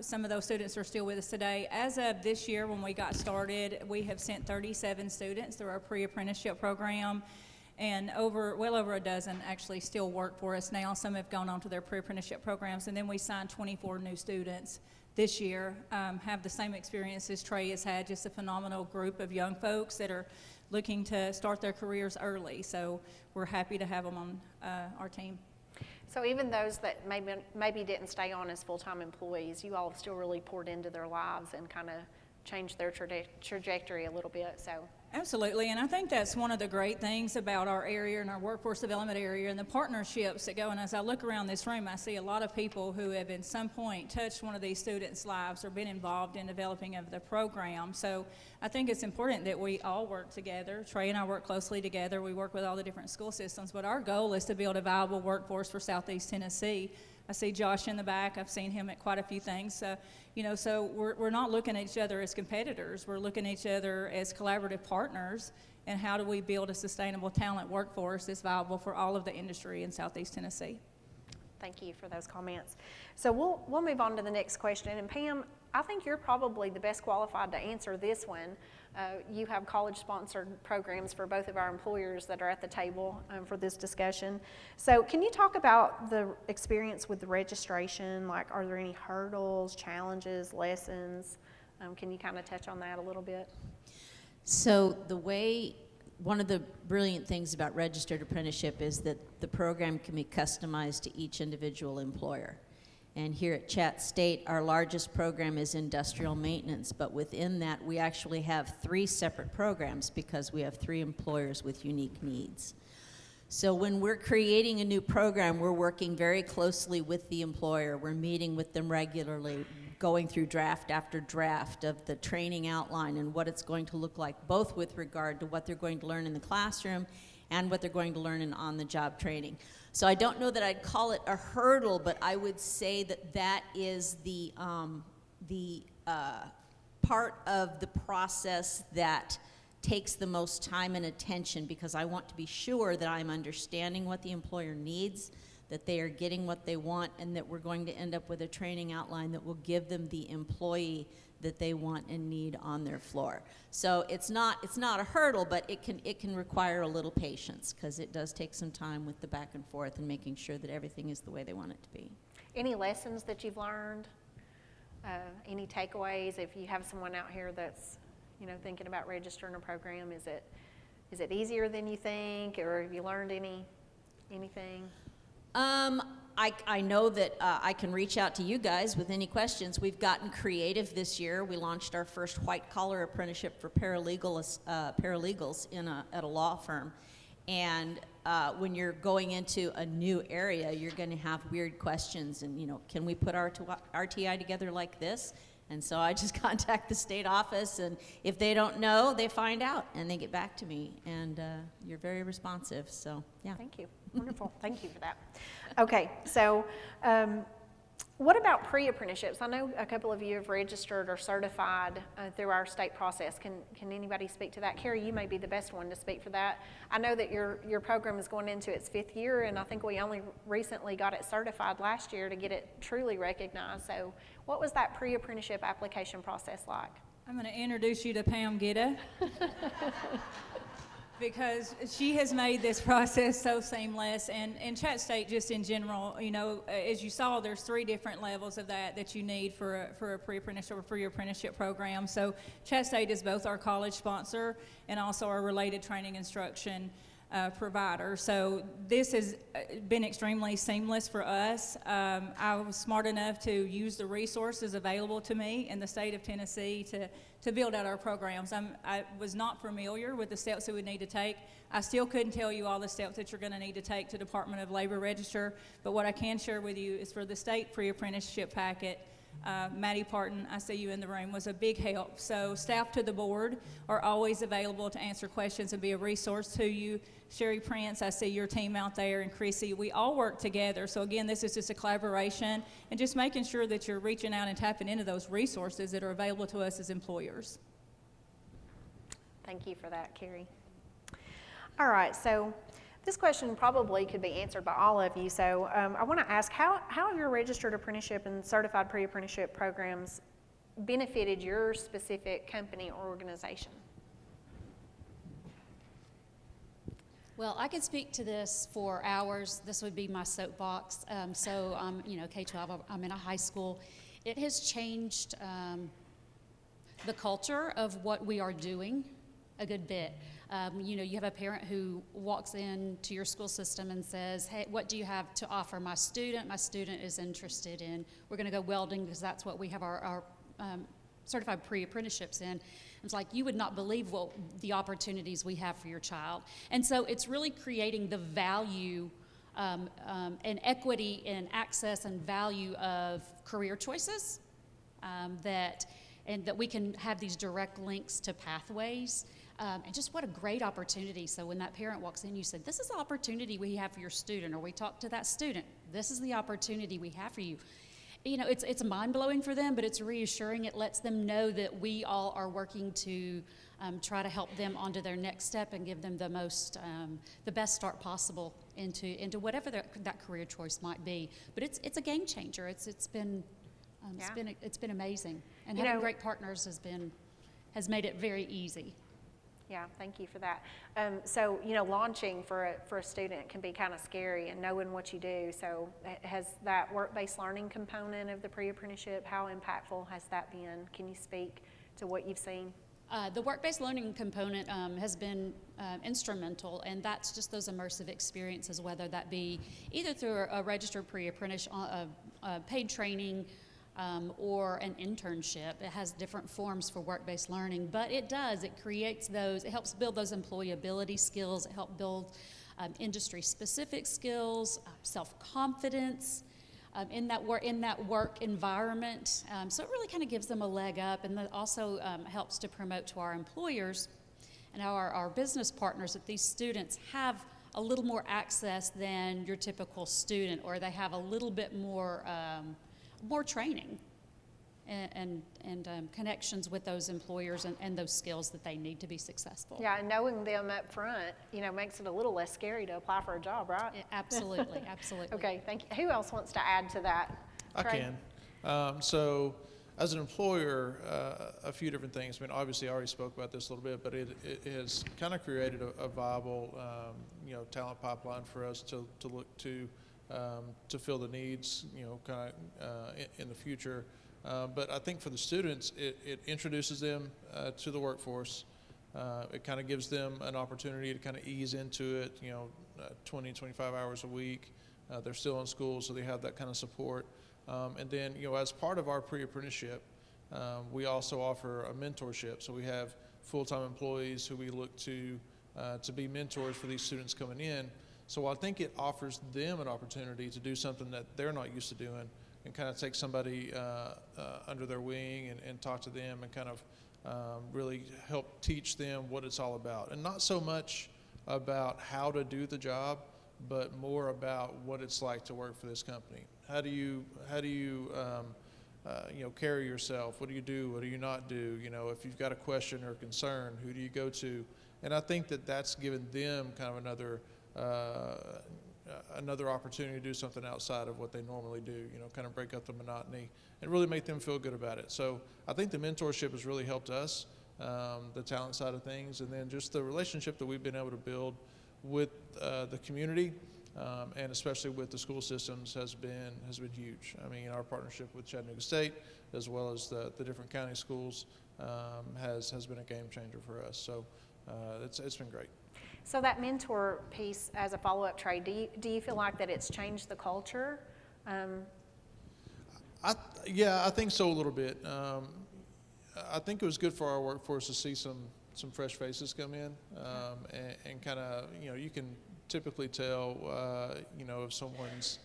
Some of those students are still with us today. As of this year, when we got started, we have sent 37 students through our pre-apprenticeship program, and well over a dozen actually still work for us now. Some have gone on to their pre-apprenticeship programs, and then we signed 24 new students this year. Have the same experience as Trey has had, just a phenomenal group of young folks that are looking to start their careers early. So we're happy to have them on our team. So even those that maybe didn't stay on as full-time employees, you all have still really poured into their lives and kind of changed their trajectory a little bit. So. Absolutely, and I think that's one of the great things about our area and our workforce development area and the partnerships that go. And as I look around this room, I see a lot of people who have at some point touched one of these students' lives or been involved in developing of the program. So I think it's important that we all work together. Trey and I work closely together. We work with all the different school systems, but our goal is to build a viable workforce for Southeast Tennessee. I see Josh in the back. I've seen him at quite a few things. So we're not looking at each other as competitors. We're looking at each other as collaborative partners. And how do we build a sustainable talent workforce that's viable for all of the industry in Southeast Tennessee? Thank you for those comments. So we'll move on to the next question. And Pam, I think you're probably the best qualified to answer this one. You have college-sponsored programs for both of our employers that are at the table for this discussion. So can you talk about the experience with the registration? Like, are there any hurdles, challenges, lessons? Can you kind of touch on that a little bit? So one of the brilliant things about registered apprenticeship is that the program can be customized to each individual employer. And here at Chat State, our largest program is industrial maintenance, but within that, we actually have 3 separate programs because we have 3 employers with unique needs. So when we're creating a new program, we're working very closely with the employer. We're meeting with them regularly, going through draft after draft of the training outline and what it's going to look like, both with regard to what they're going to learn in the classroom and what they're going to learn in on-the-job training. So I don't know that I'd call it a hurdle, but I would say that is the part of the process that takes the most time and attention, because I want to be sure that I'm understanding what the employer needs, that they are getting what they want, and that we're going to end up with a training outline that will give them the employee that they want and need on their floor. So it's not a hurdle, but it can require a little patience, because it does take some time with the back and forth and making sure that everything is the way they want it to be. Any lessons that you've learned? Any takeaways? If you have someone out here that's thinking about registering a program, is it easier than you think, or have you learned anything? I know that I can reach out to you guys with any questions. We've gotten creative this year. We launched our first white-collar apprenticeship for paralegals at a law firm. And when you're going into a new area, you're going to have weird questions. And, can we put our RTI together like this? And so I just contact the state office, and if they don't know, they find out, and they get back to me. And you're very responsive, so yeah. Thank you. Wonderful. Thank you for that. Okay, so what about pre-apprenticeships? I know a couple of you have registered or certified through our state process. Can anybody speak to that? Carrie, you may be the best one to speak for that. I know that your program is going into its 5th year, and I think we only recently got it certified last year to get it truly recognized. So what was that pre-apprenticeship application process like? I'm going to introduce you to Pam Gitta. Because she has made this process so seamless, and Chat State just in general, as you saw, there's 3 different levels of that you need for a pre-apprenticeship or for your apprenticeship program. So Chat State is both our college sponsor and also our related training instruction provider. So this has been extremely seamless for us. I was smart enough to use the resources available to me in the state of Tennessee to build out our programs. I was not familiar with the steps that we need to take. I still couldn't tell you all the steps that you're going to need to take to Department of Labor register, but what I can share with you is for the state pre-apprenticeship packet, Maddie Parton, I see you in the room, was a big help. So staff to the board are always available to answer questions and be a resource to you. Sherry Prince, I see your team out there, and Chrissy, we all work together. So again, this is just a collaboration and just making sure that you're reaching out and tapping into those resources that are available to us as employers. Thank you for that, Carrie. All right, so this question probably could be answered by all of you. So I want to ask, how have your registered apprenticeship and certified pre-apprenticeship programs benefited your specific company or organization? Well, I could speak to this for hours. This would be my soapbox. So K-12, I'm in a high school. It has changed the culture of what we are doing a good bit. You have a parent who walks into your school system and says, hey, what do you have to offer my student? My student is interested in, we're going to go welding because that's what we have our certified pre-apprenticeships in. It's like, you would not believe the opportunities we have for your child. And so it's really creating the value and equity and access and value of career choices that we can have these direct links to pathways. And just what a great opportunity. So when that parent walks in, you said, this is the opportunity we have for your student, or we talk to that student, this is the opportunity we have for you. It's mind-blowing for them, but it's reassuring. It lets them know that we all are working to try to help them onto their next step and give them the best start possible into whatever that career choice might be. But it's a game changer. It's been amazing, and having great partners has made it very easy. Yeah, thank you for that. So, launching for a student can be kind of scary, and knowing what you do. So has that work-based learning component of the pre-apprenticeship, how impactful has that been? Can you speak to what you've seen? The work-based learning component has been instrumental, and that's just those immersive experiences, whether that be either through a registered pre-apprentice, paid training, or an internship. It has different forms for work-based learning, but it creates those, it helps build those employability skills, it helps build industry-specific skills, self-confidence in that work environment. So it really kind of gives them a leg up, and that also helps to promote to our employers and our business partners that these students have a little more access than your typical student, or they have a little bit more training and connections with those employers and those skills that they need to be successful. Yeah, and knowing them up front, makes it a little less scary to apply for a job, right? Absolutely, absolutely. Okay, thank you. Who else wants to add to that? I can. So as an employer, a few different things. I mean, obviously I already spoke about this a little bit, but it has kind of created a viable, talent pipeline for us to look to fill the needs, in the future. But I think for the students, it introduces them to the workforce. It kind of gives them an opportunity to kind of ease into it, 20, 25 hours a week. They're still in school, so they have that kind of support. And then, as part of our pre-apprenticeship, we also offer a mentorship. So we have full-time employees who we look to be mentors for these students coming in. So I think it offers them an opportunity to do something that they're not used to doing, and kind of take somebody under their wing and talk to them and kind of really help teach them what it's all about. And not so much about how to do the job, but more about what it's like to work for this company. How do you carry yourself? What do you do? What do you not do? If you've got a question or concern, who do you go to? And I think that's given them kind of another opportunity to do something outside of what they normally do, kind of break up the monotony and really make them feel good about it. So I think the mentorship has really helped us, the talent side of things, and then just the relationship that we've been able to build with the community, and especially with the school systems has been huge. I mean, our partnership with Chattanooga State, as well as the different county schools, has been a game changer for us. So it's been great. So that mentor piece as a follow-up trade, do you feel like that it's changed the culture? Yeah, I think so a little bit. I think it was good for our workforce to see some fresh faces come in, and kind of, you can typically tell, if someone's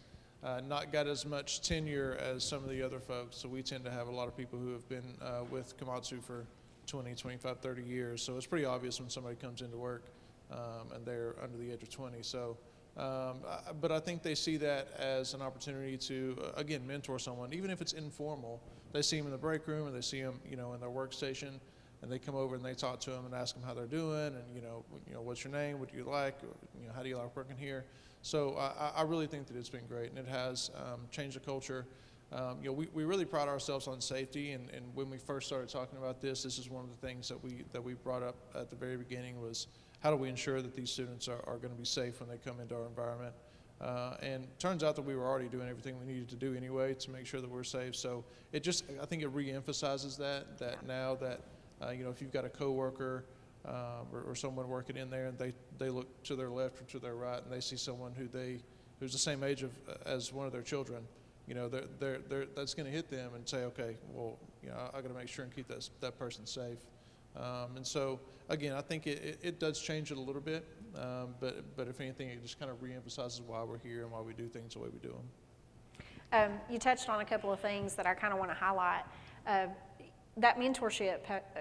not got as much tenure as some of the other folks. So we tend to have a lot of people who have been with Komatsu for 20, 25, 30 years. So it's pretty obvious when somebody comes into work and they're under the age of 20. So, but I think they see that as an opportunity to, again, mentor someone, even if it's informal. They see them in the break room, or they see them, in their workstation, and they come over and they talk to them and ask them how they're doing, and what's your name, what do you like, or, how do you like working here. So I really think that it's been great, and it has changed the culture. We really pride ourselves on safety, and when we first started talking about this is one of the things that we brought up at the very beginning was how do we ensure that these students are going to be safe when they come into our environment. And turns out that we were already doing everything we needed to do anyway to make sure that we're safe. So I think it reemphasizes that now that, if you've got a coworker or someone working in there and they look to their left or to their right and they see someone who's the same age as one of their children, that's going to hit them and say, okay, well, I got to make sure and keep that person safe. And so, again, I think it does change it a little bit, but if anything, it just kind of reemphasizes why we're here and why we do things the way we do them. You touched on a couple of things that I kind of want to highlight. That mentorship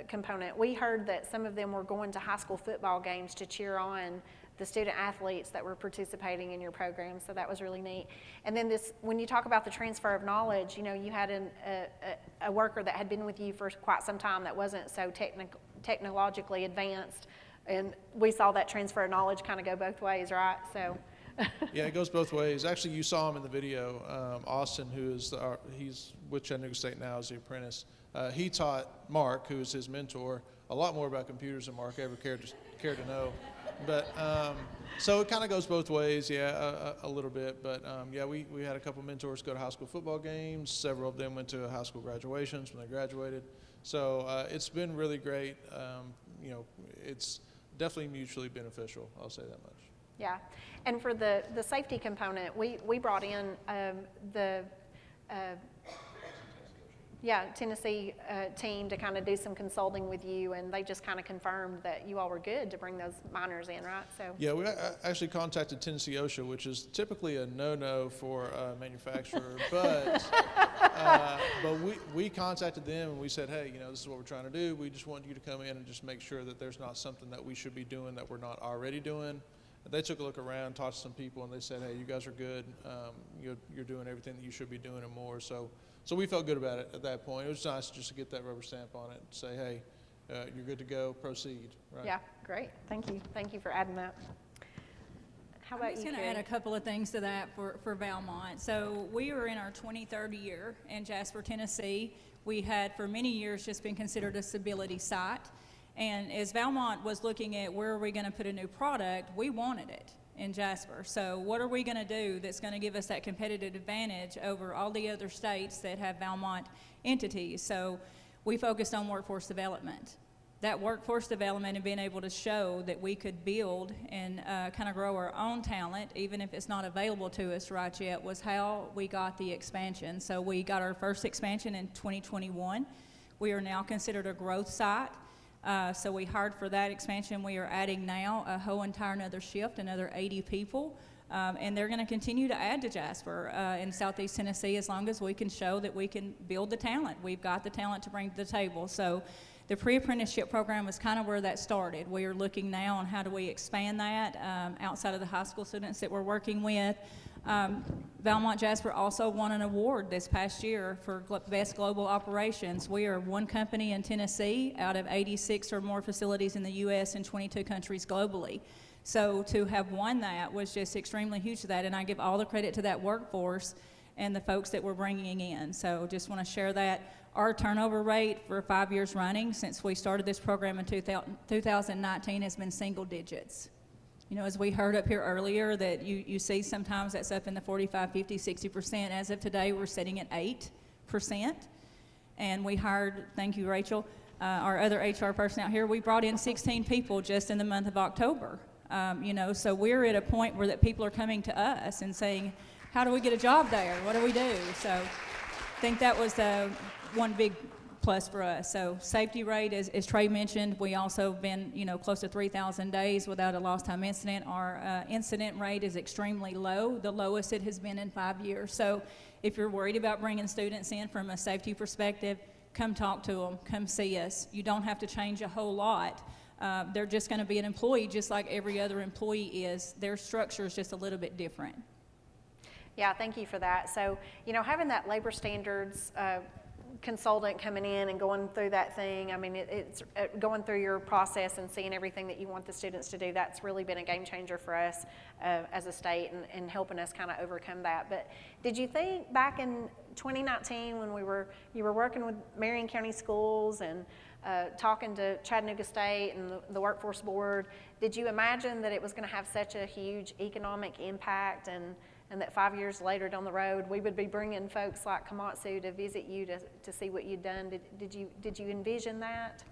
component, we heard that some of them were going to high school football games to cheer on the student athletes that were participating in your program, so that was really neat. And then when you talk about the transfer of knowledge, you had a worker that had been with you for quite some time that wasn't so technologically advanced, and we saw that transfer of knowledge kind of go both ways, right? So. Yeah, it goes both ways. Actually, you saw him in the video. Austin, he's with Chattanooga State now as the apprentice. He taught Mark, who is his mentor, a lot more about computers than Mark ever cared to know. But so it kind of goes both ways, a little bit. But we had a couple mentors go to high school football games. Several of them went to high school graduations when they graduated. So it's been really great. It's definitely mutually beneficial. I'll say that much. Yeah, and for the safety component, we brought in the Tennessee team to kind of do some consulting with you, and they just kind of confirmed that you all were good to bring those minors in, right? So yeah, we actually contacted Tennessee OSHA, which is typically a no-no for a manufacturer, but we contacted them and we said, hey, this is what we're trying to do. We just want you to come in and just make sure that there's not something that we should be doing that we're not already doing. They took a look around, talked to some people, and they said, hey, you guys are good. You're doing everything that you should be doing and more. So we felt good about it at that point. It was nice just to get that rubber stamp on it and say, hey, you're good to go, proceed. Right? Yeah, great. Thank you. Thank you for adding that. How about you, I'm just going to add a couple of things to that for Valmont. So we were in our 23rd year in Jasper, Tennessee. We had for many years just been considered a stability site. And as Valmont was looking at where are we going to put a new product, we wanted it in Jasper. So what are we going to do that's going to give us that competitive advantage over all the other states that have Valmont entities? So we focused on workforce development. That workforce development and being able to show that we could build and kind of grow our own talent, even if it's not available to us right yet, was how we got the expansion. So we got our first expansion in 2021. We are now considered a growth site. So we hired for that expansion. We are adding now a whole entire another shift, another 80 people, and they're going to continue to add to Jasper in Southeast Tennessee as long as we can show that we can build the talent. We've got the talent to bring to the table. So the pre-apprenticeship program is kind of where that started. We are looking now on how do we expand that outside of the high school students that we're working with. Valmont Jasper also won an award this past year for Best Global Operations. We are one company in Tennessee out of 86 or more facilities in the U.S. and 22 countries globally. So to have won that was just extremely huge to that, and I give all the credit to that workforce and the folks that we're bringing in. So just want to share that. Our turnover rate for 5 years running since we started this program in 2019 has been single digits. As we heard up here earlier, that you see sometimes that's up in the 45, 50, 60%. As of today, we're sitting at 8%. And we hired, thank you, Rachel, our other HR person out here, we brought in 16 people just in the month of October. So we're at a point where that people are coming to us and saying, how do we get a job there? What do we do? So I think that was one big plus for us. So safety rate, as Trey mentioned, we also been, close to 3,000 days without a lost time incident. Our incident rate is extremely low, the lowest it has been in 5 years. So if you're worried about bringing students in from a safety perspective, come talk to them, come see us. You don't have to change a whole lot. They're just going to be an employee just like every other employee is. Their structure is just a little bit different. Yeah, thank you for that. So, having that labor standards consultant coming in and going through that thing, I mean, it's going through your process and seeing everything that you want the students to do, that's really been a game changer for us as a state and helping us kind of overcome that. But did you think back in 2019 when you were working with Marion County Schools and talking to Chattanooga State and the Workforce Board, did you imagine that it was going to have such a huge economic impact and that 5 years later down the road we would be bringing folks like Komatsu to visit you to see what you'd done? Did you envision that?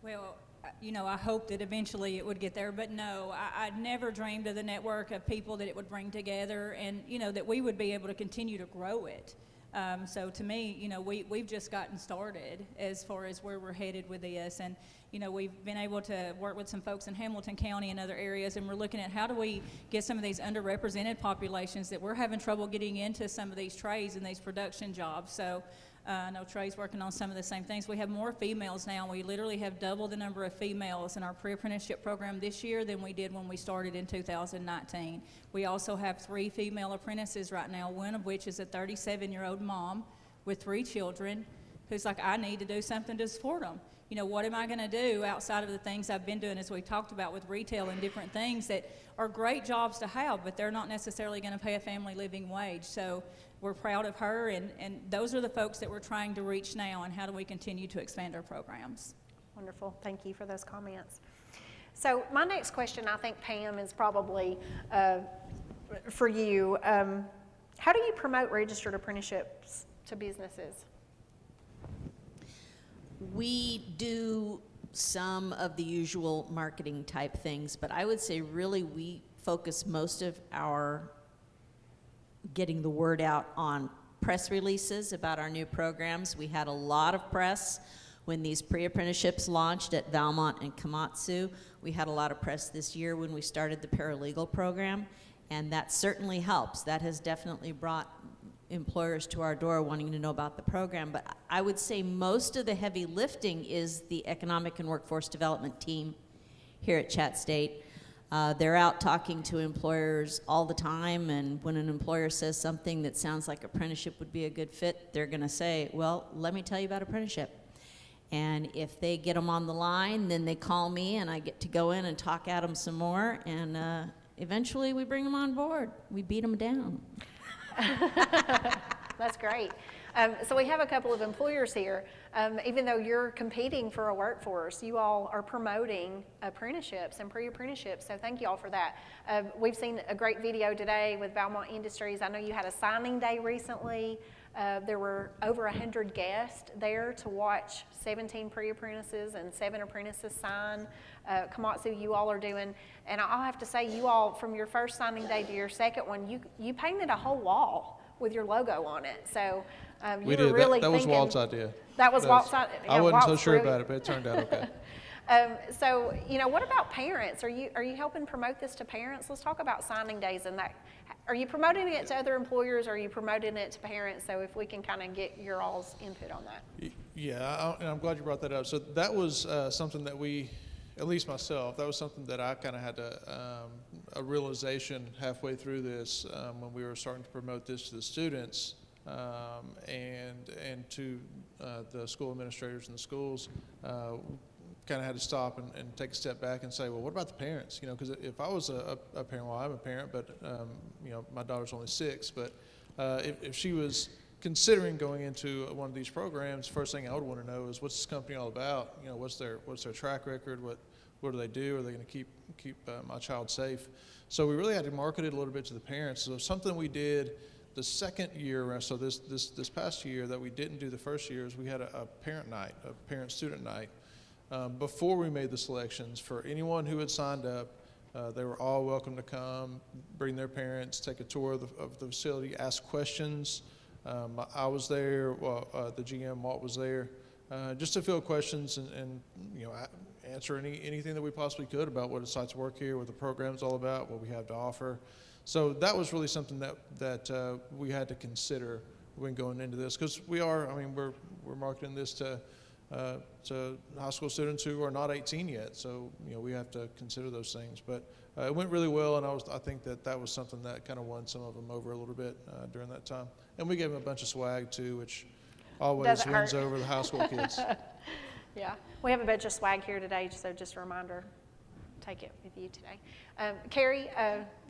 Well, I hope that eventually it would get there, but no, I'd never dreamed of the network of people that it would bring together and, that we would be able to continue to grow it. So to me, we've just gotten started as far as where we're headed with this. And, we've been able to work with some folks in Hamilton County and other areas, and we're looking at how do we get some of these underrepresented populations that we're having trouble getting into some of these trades and these production jobs. So I know Trey's working on some of the same things. We have more females now. We literally have double the number of females in our pre-apprenticeship program this year than we did when we started in 2019. We also have 3 female apprentices right now, one of which is a 37-year-old mom with 3 children who's like, I need to do something to support them. What am I going to do outside of the things I've been doing, as we talked about with retail and different things that are great jobs to have, but they're not necessarily going to pay a family living wage. So we're proud of her, and those are the folks that we're trying to reach now, and how do we continue to expand our programs. Wonderful. Thank you for those comments. So my next question, I think, Pam, is probably for you. How do you promote registered apprenticeships to businesses? We do some of the usual marketing type things, but I would say really we focus most of our getting the word out on press releases about our new programs. We had a lot of press when these pre-apprenticeships launched at Valmont and Komatsu. We had a lot of press this year when we started the paralegal program, and that certainly helps. That has definitely brought employers to our door wanting to know about the program. But I would say most of the heavy lifting is the economic and workforce development team here at Chat State. They're out talking to employers all the time, and when an employer says something that sounds like apprenticeship would be a good fit, they're going to say, well, let me tell you about apprenticeship. And if they get them on the line, then they call me and I get to go in and talk at them some more, and eventually we bring them on board. We beat them down. That's great. So we have a couple of employers here. Even though you're competing for a workforce, you all are promoting apprenticeships and pre-apprenticeships, so thank you all for that. We've seen a great video today with Valmont Industries. I know you had a signing day recently. There were over 100 guests there to watch 17 pre-apprentices and 7 apprentices sign. Komatsu, you all are doing, and I'll have to say, you all, from your first signing day to your second one, you painted a whole wall with your logo on it. So you We were did. really That was thinking, Walt's idea. That was Walt's idea. I wasn't so Walt's sure brilliant. about it, but it turned out okay. So, what about parents? Are you helping promote this to parents? Let's talk about signing days and that. Are you promoting it to other employers, or are you promoting it to parents? So if we can kind of get your all's input on that. Yeah, and I'm glad you brought that up. So that was something that we, at least myself, that was something that I kind of had a realization halfway through this when we were starting to promote this to the students and to the school administrators in the schools. Kind of had to stop and take a step back and say, well, what about the parents? Because if I was a parent, well, I'm a parent, but my daughter's only 6. But if she was considering going into one of these programs, first thing I would want to know is, what's this company all about? What's their track record? What do they do? Are they going to keep my child safe? So we really had to market it a little bit to the parents. So something we did the second year, so this past year that we didn't do the first year, is we had a parent night, a parent-student night. Before we made the selections, for anyone who had signed up, they were all welcome to come, bring their parents, take a tour of the facility, ask questions. I was there, the GM, Walt, was there. just to field questions and answer anything that we possibly could about what it's like to work here, what the program's all about, what we have to offer. So that was really something that we had to consider when going into this, because we're marketing this to high school students who are not 18 yet. So we have to consider those things. But it went really well, and I think that was something that kind of won some of them over a little bit during that time. And we gave them a bunch of swag too, which always wins over the high school kids. Yeah, we have a bunch of swag here today, so just a reminder, take it with you today. Carrie,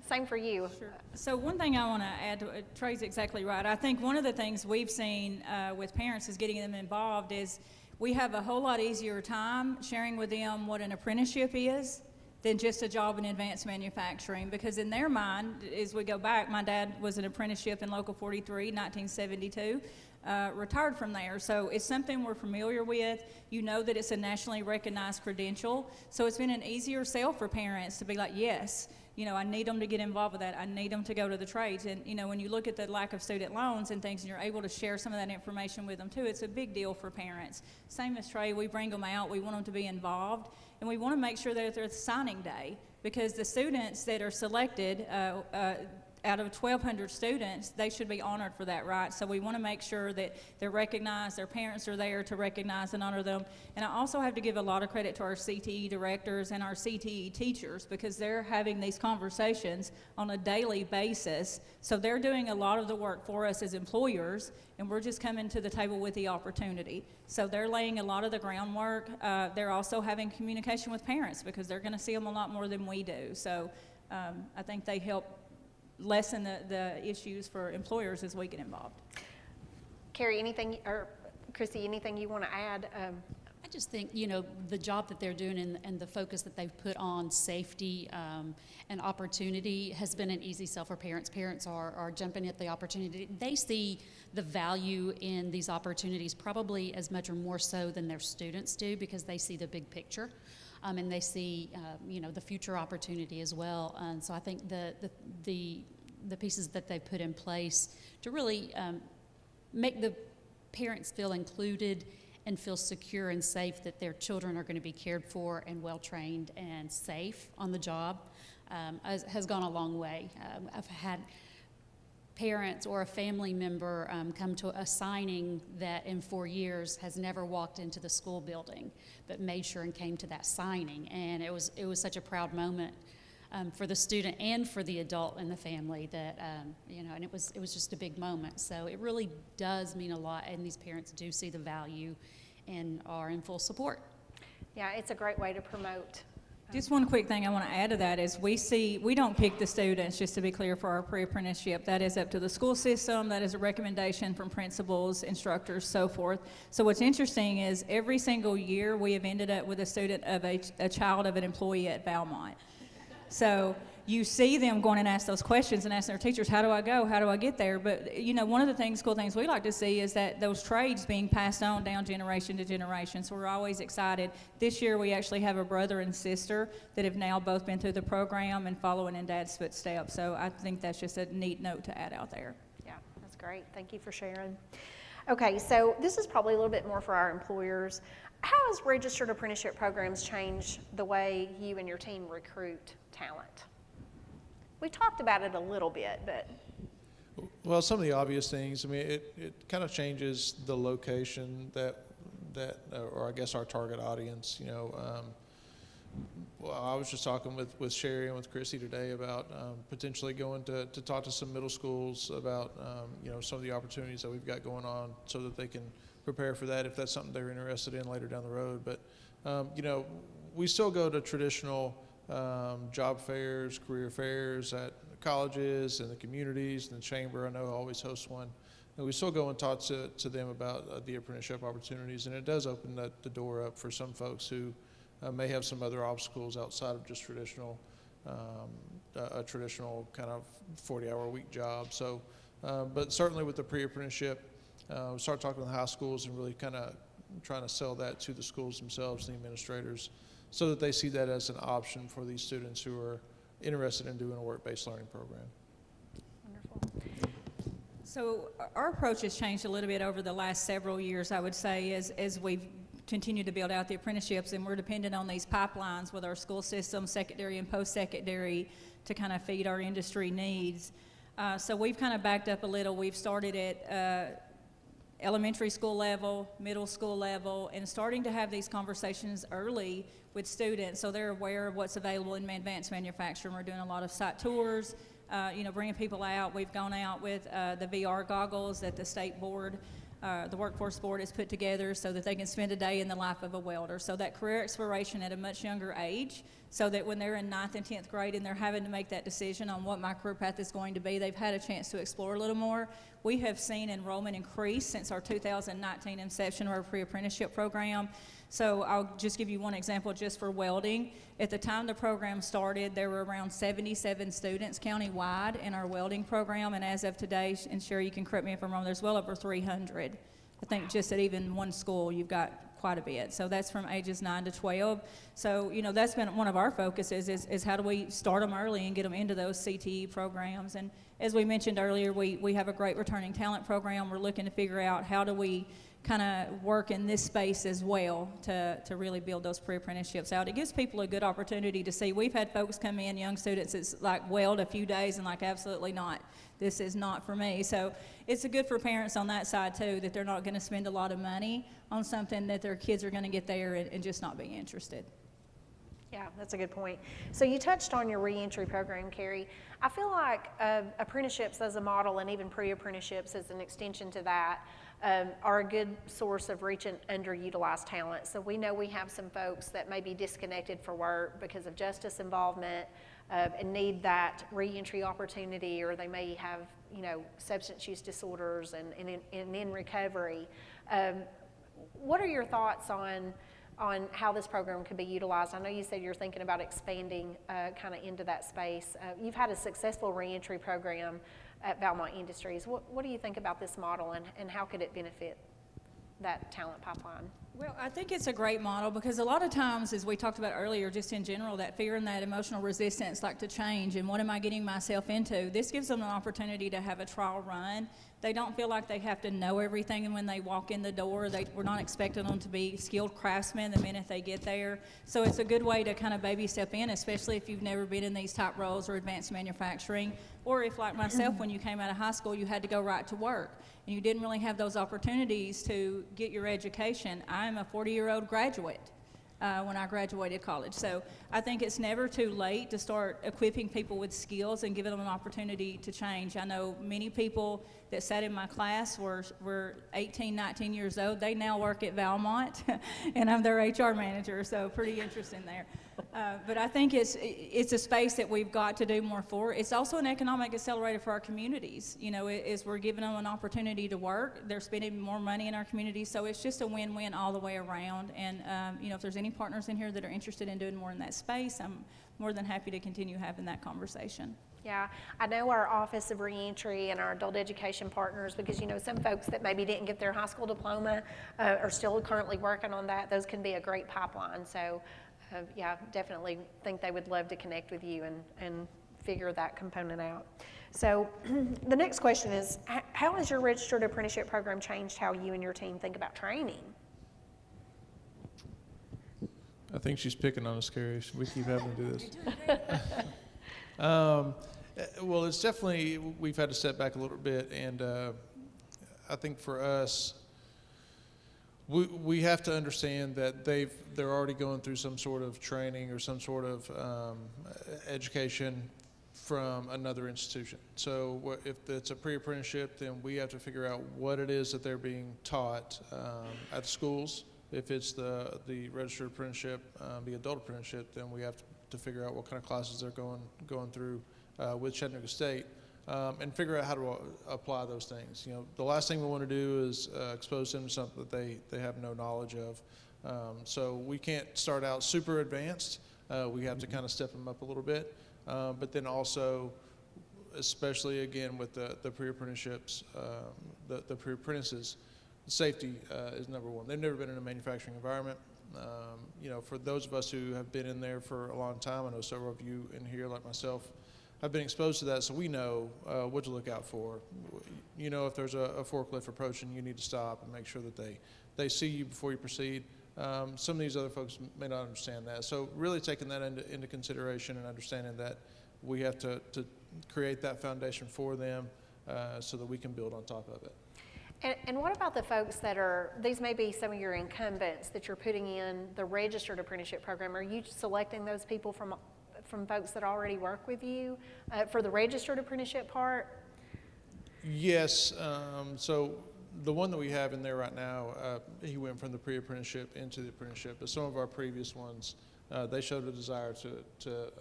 same for you. Sure. So one thing I want to add to Trey's exactly right. I think one of the things we've seen with parents is getting them involved is we have a whole lot easier time sharing with them what an apprenticeship is than just a job in advanced manufacturing, because in their mind, as we go back, my dad was an apprenticeship in Local 43, 1972. Retired from there, so it's something we're familiar with. You know that it's a nationally recognized credential, so it's been an easier sell for parents to be like, yes, I need them to get involved with that. I need them to go to the trades. And when you look at the lack of student loans and things, and you're able to share some of that information with them too, it's a big deal for parents. Same as Trey, we bring them out, we want them to be involved, and we want to make sure that they're at signing day, because the students that are selected, out of 1,200 students, they should be honored for that, right? So we want to make sure that they're recognized, their parents are there to recognize and honor them. And I also have to give a lot of credit to our CTE directors and our CTE teachers, because they're having these conversations on a daily basis. So they're doing a lot of the work for us as employers, and we're just coming to the table with the opportunity. So they're laying a lot of the groundwork. They're also having communication with parents, because they're going to see them a lot more than we do. So I think they help lessen the issues for employers as we get involved. Carrie, anything, or Chrissy, anything you want to add? I just think, the job that they're doing and the focus that they've put on safety and opportunity has been an easy sell for parents. Parents are jumping at the opportunity. They see the value in these opportunities probably as much or more so than their students do, because they see the big picture. And they see, the future opportunity as well. And so I think the pieces that they put in place to really make the parents feel included and feel secure and safe that their children are going to be cared for and well-trained and safe on the job has gone a long way. I've had parents or a family member come to a signing that in 4 years has never walked into the school building, but made sure and came to that signing. And it was such a proud moment for the student and for the adult in the family that, and it was just a big moment. So it really does mean a lot, and these parents do see the value and are in full support. Yeah, it's a great way to promote. Just one quick thing I want to add to that is we don't pick the students, just to be clear, for our pre-apprenticeship. That is up to the school system. That is a recommendation from principals, instructors, so forth. So what's interesting is every single year we have ended up with a student of a child of an employee at Valmont. So you see them going and ask those questions and ask their teachers, how do I go? How do I get there? But, one of the cool things we like to see is that those trades being passed on down generation to generation. So we're always excited. This year we actually have a brother and sister that have now both been through the program and following in Dad's footsteps. So I think that's just a neat note to add out there. Yeah, that's great. Thank you for sharing. Okay, so this is probably a little bit more for our employers. How has registered apprenticeship programs changed the way you and your team recruit talent? We talked about it a little bit, but. Well, some of the obvious things, it kind of changes the location or I guess our target audience, well, I was just talking with Sherry and with Chrissy today about potentially going to talk to some middle schools about, some of the opportunities that we've got going on so that they can prepare for that if that's something they're interested in later down the road. But, we still go to traditional job fairs, career fairs at colleges and the communities, and the chamber I know always hosts one. And we still go and talk to them about the apprenticeship opportunities, and it does open the door up for some folks who may have some other obstacles outside of just a traditional kind of 40-hour-a-week job. So, but certainly with the pre-apprenticeship, we start talking to the high schools and really kind of trying to sell that to the schools themselves, the administrators, so that they see that as an option for these students who are interested in doing a work-based learning program. Wonderful. So our approach has changed a little bit over the last several years, I would say, as we've continued to build out the apprenticeships, and we're dependent on these pipelines with our school system, secondary and post-secondary, to kind of feed our industry needs. So we've kind of backed up a little. We've started at elementary school level, middle school level, and starting to have these conversations early with students so they're aware of what's available in advanced manufacturing. We're doing a lot of site tours, bringing people out. We've gone out with the VR goggles that the state board, the workforce board has put together so that they can spend a day in the life of a welder. So that career exploration at a much younger age, so that when they're in 9th and 10th grade and they're having to make that decision on what my career path is going to be, they've had a chance to explore a little more. We have seen enrollment increase since our 2019 inception of our pre-apprenticeship program. So I'll just give you one example just for welding. At the time the program started, there were around 77 students countywide in our welding program, and as of today, and Sherry, you can correct me if I'm wrong, there's well over 300. I think just at even one school, you've got quite a bit. So that's from ages 9 to 12. So, that's been one of our focuses is how do we start them early and get them into those CTE programs. And as we mentioned earlier, we have a great returning talent program. We're looking to figure out how do we kind of work in this space as well to really build those pre-apprenticeships out. It gives people a good opportunity to see. We've had folks come in, young students, it's like weld a few days and like absolutely not. This is not for me. So it's good for parents on that side too, that they're not going to spend a lot of money on something that their kids are going to get there and just not be interested. Yeah, that's a good point. So you touched on your reentry program, Carrie. I feel like apprenticeships as a model and even pre-apprenticeships as an extension to that are a good source of reaching underutilized talent. So we know we have some folks that may be disconnected for work because of justice involvement and need that reentry opportunity, or they may have, substance use disorders and in recovery. What are your thoughts on how this program could be utilized? I know you said you're thinking about expanding kind of into that space. You've had a successful reentry program at Valmont Industries. What do you think about this model, and how could it benefit that talent pipeline? Well, I think it's a great model because a lot of times, as we talked about earlier, just in general, that fear and that emotional resistance like to change and what am I getting myself into, this gives them an opportunity to have a trial run. They don't feel like they have to know everything, and when they walk in the door, we're not expecting them to be skilled craftsmen the minute they get there. So it's a good way to kind of baby step in, especially if you've never been in these type roles or advanced manufacturing, or if, like myself, when you came out of high school, you had to go right to work, and you didn't really have those opportunities to get your education. I'm a 40-year-old graduate when I graduated college. So I think it's never too late to start equipping people with skills and giving them an opportunity to change. I know many people that sat in my class were 18, 19 years old. They now work at Valmont, and I'm their HR manager, so pretty interesting there. But I think it's a space that we've got to do more for. It's also an economic accelerator for our communities. As we're giving them an opportunity to work, they're spending more money in our communities, so it's just a win-win all the way around. And if there's any partners in here that are interested in doing more in that space, I'm more than happy to continue having that conversation. Yeah, I know our Office of Reentry and our adult education partners, because some folks that maybe didn't get their high school diploma are still currently working on that. Those can be a great pipeline. So yeah, definitely think they would love to connect with you and figure that component out. So the next question is, how has your registered apprenticeship program changed how you and your team think about training? I think she's picking on us, Carrie. We keep having to do this. Well, it's definitely, we've had to step back a little bit, and I think for us, we have to understand that they're already going through some sort of training or some sort of education from another institution. So if it's a pre-apprenticeship, then we have to figure out what it is that they're being taught at the schools. If it's the registered apprenticeship, the adult apprenticeship, then we have to figure out what kind of classes they're going through with Chattanooga State, and figure out how to apply those things. The last thing we want to do is expose them to something that they have no knowledge of. So we can't start out super advanced. We have to kind of step them up a little bit, but then also, especially again with the pre-apprenticeships, the pre-apprentices, safety is number one. They've never been in a manufacturing environment. For those of us who have been in there for a long time, I know several of you in here, like myself, have been exposed to that, so we know what to look out for. You know, if there's a forklift approaching, you need to stop and make sure that they see you before you proceed. Some of these other folks may not understand that. So really taking that into consideration and understanding that we have to create that foundation for them so that we can build on top of it. And what about the folks that are, these may be some of your incumbents that you're putting in the registered apprenticeship program. Are you selecting those people from folks that already work with you for the registered apprenticeship part? Yes, so the one that we have in there right now, he went from the pre-apprenticeship into the apprenticeship, but some of our previous ones, they showed a desire to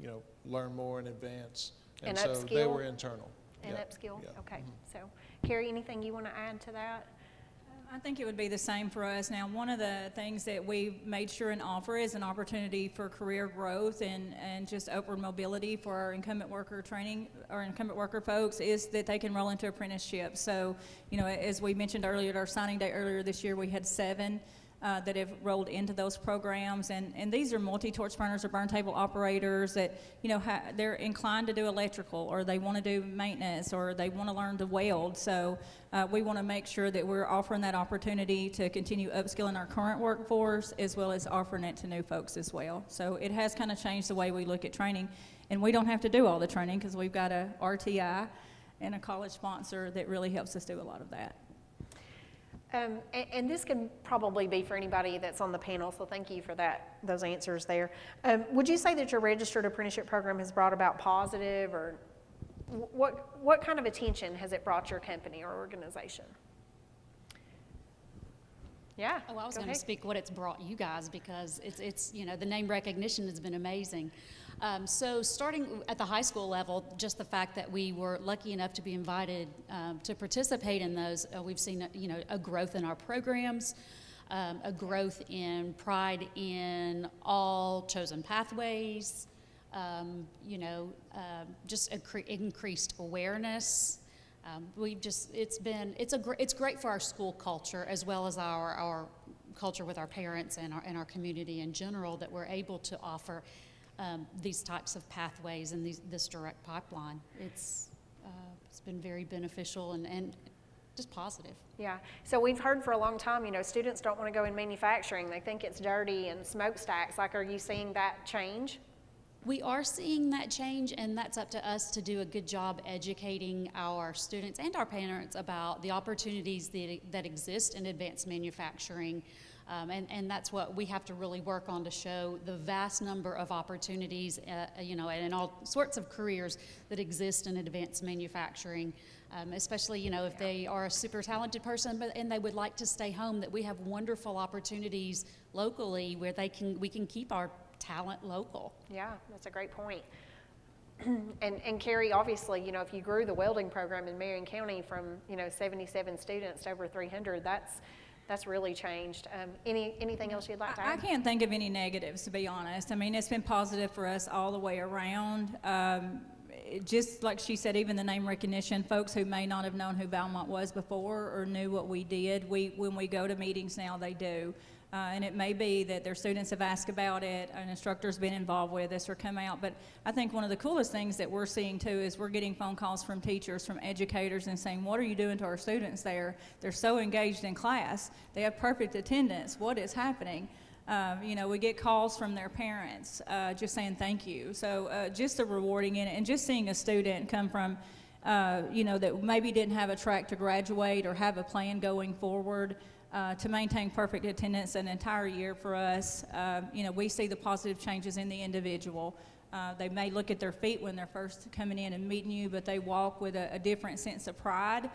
you know, learn more and advance, and so upskill? they were internal. And Yeah. upskill? Yeah. Okay. So, Carrie, anything you want to add to that? I think it would be the same for us. Now, one of the things that we've made sure and offer is an opportunity for career growth and just upward mobility for our incumbent worker training, our incumbent worker folks, is that they can roll into apprenticeship. So, you know, as we mentioned earlier, at our signing day earlier this year, we had 7 that have rolled into those programs, and these are multi-torch burners or burn table operators that, you know, they're inclined to do electrical, or they want to do maintenance, or they want to learn to weld. So we want to make sure that we're offering that opportunity to continue upskilling our current workforce, as well as offering it to new folks as well. So it has kind of changed the way we look at training, and we don't have to do all the training because we've got a RTI and a college sponsor that really helps us do a lot of that. And this can probably be for anybody that's on the panel, so thank you for those answers there. Would you say that your registered apprenticeship program has brought about positive, or what kind of attention has it brought your company or organization? Yeah. Oh, I was go going to ahead. speak what it's brought you guys, because it's you know, the name recognition has been amazing. So starting at the high school level, just the fact that we were lucky enough to be invited to participate in those, we've seen you know, a growth in our programs, a growth in pride in all chosen pathways, you know, just increased awareness. It's great for our school culture, as well as our culture with our parents and our community in general, that we're able to offer these types of pathways and this direct pipeline. It's been very beneficial and just positive. Yeah. So we've heard for a long time, you know, students don't want to go in manufacturing. They think it's dirty and smokestacks. Like, are you seeing that change? We are seeing that change, and that's up to us to do a good job educating our students and our parents about the opportunities that exist in advanced manufacturing. And that's what we have to really work on, to show the vast number of opportunities, you know, and in all sorts of careers that exist in advanced manufacturing, especially, you know, if they are a super talented person and they would like to stay home, that we have wonderful opportunities locally where we can keep our talent local. Yeah, that's a great point. And Carrie, obviously, you know, if you grew the welding program in Marion County from, you know, 77 students to over 300, that's really changed. Anything else you'd like to add? I can't think of any negatives, to be honest. I mean, it's been positive for us all the way around. Just like she said, even the name recognition, folks who may not have known who Valmont was before or knew what we did, when we go to meetings now, they do. And it may be that their students have asked about it, an instructor's been involved with us or come out. But I think one of the coolest things that we're seeing too is we're getting phone calls from teachers, from educators, and saying, what are you doing to our students there? They're so engaged in class. They have perfect attendance. What is happening? You know, we get calls from their parents just saying thank you. So just the rewarding in it, and just seeing a student come from, you know, that maybe didn't have a track to graduate or have a plan going forward, to maintain perfect attendance an entire year for us. You know, we see the positive changes in the individual. They may look at their feet when they're first coming in and meeting you, but they walk with a different sense of pride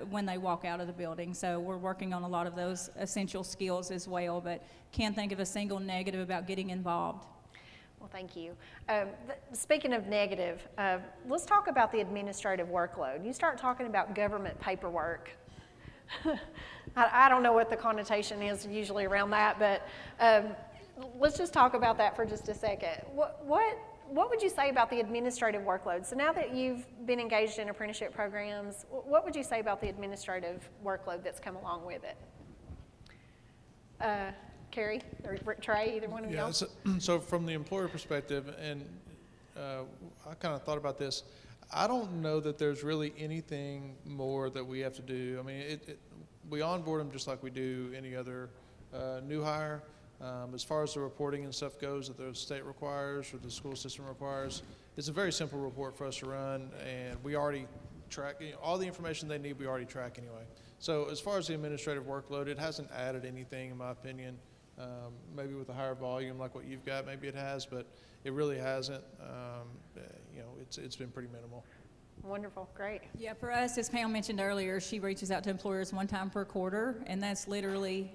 when they walk out of the building. So we're working on a lot of those essential skills as well, but can't think of a single negative about getting involved. Well, thank you. Speaking of negative, let's talk about the administrative workload. You start talking about government paperwork. I don't know what the connotation is usually around that, but let's just talk about that for just a second. What would you say about the administrative workload? So now that you've been engaged in apprenticeship programs, what would you say about the administrative workload that's come along with it? Carrie or Trey, either one of y'all? So from the employer perspective, and I kind of thought about this. I don't know that there's really anything more that we have to do. I mean, we onboard them just like we do any other new hire. As far as the reporting and stuff goes that the state requires or the school system requires, it's a very simple report for us to run, and we already track, all the information they need we already track anyway. So as far as the administrative workload, it hasn't added anything in my opinion. Maybe with a higher volume like what you've got, maybe it has, but it really hasn't. It's been pretty minimal. Wonderful, great. Yeah, for us, as Pam mentioned earlier, she reaches out to employers one time per quarter, and that's literally,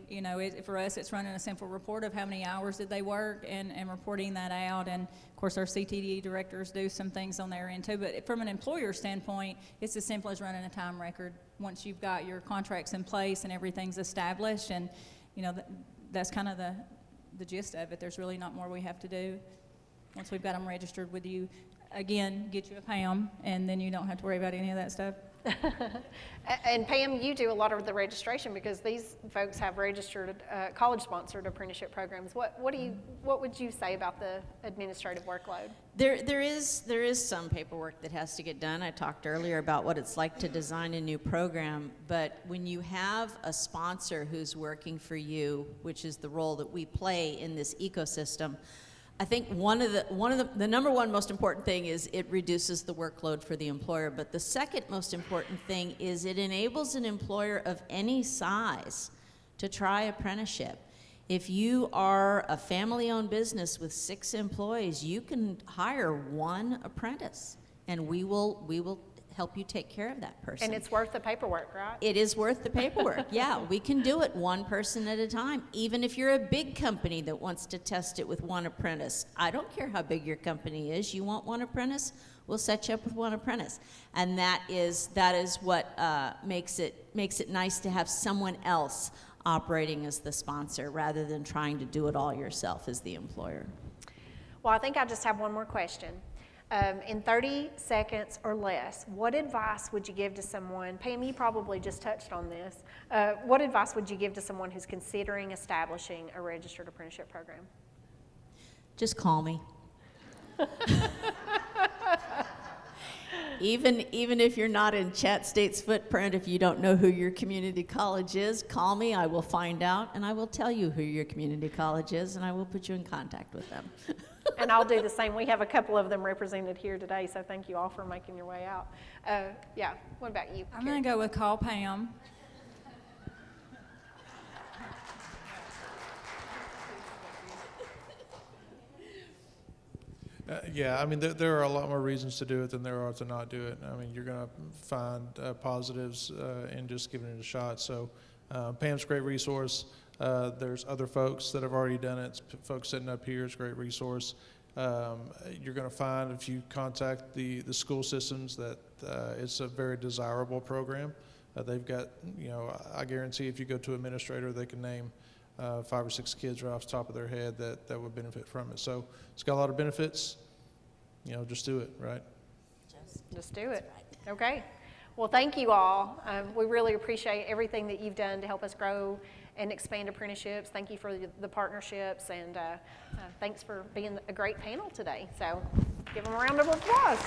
for us, it's running a simple report of how many hours did they work and reporting that out. And of course, our CTD directors do some things on their end too. But from an employer standpoint, it's as simple as running a time record. Once you've got your contracts in place and everything's established, and that's kind of the gist of it. There's really not more we have to do. Once we've got them registered with you, again, get you a Pam, and then you don't have to worry about any of that stuff. And Pam, you do a lot of the registration because these folks have registered college-sponsored apprenticeship programs. What would you say about the administrative workload? There is some paperwork that has to get done. I talked earlier about what it's like to design a new program, but when you have a sponsor who's working for you, which is the role that we play in this ecosystem, I think the number one most important thing is it reduces the workload for the employer, but the second most important thing is it enables an employer of any size to try apprenticeship. If you are a family-owned business with 6 employees, you can hire one apprentice, and we will help you take care of that person. And it's worth the paperwork, right? It is worth the paperwork. Yeah, we can do it one person at a time. Even if you're a big company that wants to test it with one apprentice, I don't care how big your company is. You want one apprentice? We'll set you up with one apprentice. And that is what makes it nice to have someone else operating as the sponsor rather than trying to do it all yourself as the employer. Well, I think I just have one more question. In 30 seconds or less, what advice would you give to someone? Pam, you probably just touched on this. What advice would you give to someone who's considering establishing a registered apprenticeship program? Just call me. Even if you're not in Chat State's footprint, if you don't know who your community college is, call me. I will find out, and I will tell you who your community college is, and I will put you in contact with them. And I'll do the same. We have a couple of them represented here today, so thank you all for making your way out. Yeah, what about you? I'm going to go with call Pam. Yeah, I mean, there are a lot more reasons to do it than there are to not do it. I mean, you're going to find positives in just giving it a shot. So Pam's a great resource. There's other folks that have already done it. Folks sitting up here is a great resource. You're going to find if you contact the school systems that it's a very desirable program. They've got, I guarantee if you go to an administrator, they can name 5 or 6 kids right off the top of their head that would benefit from it. So it's got a lot of benefits. Just do it, right? Just do it. Okay. Well, thank you all. We really appreciate everything that you've done to help us grow and expand apprenticeships. Thank you for the partnerships, and thanks for being a great panel today. So give them a round of applause.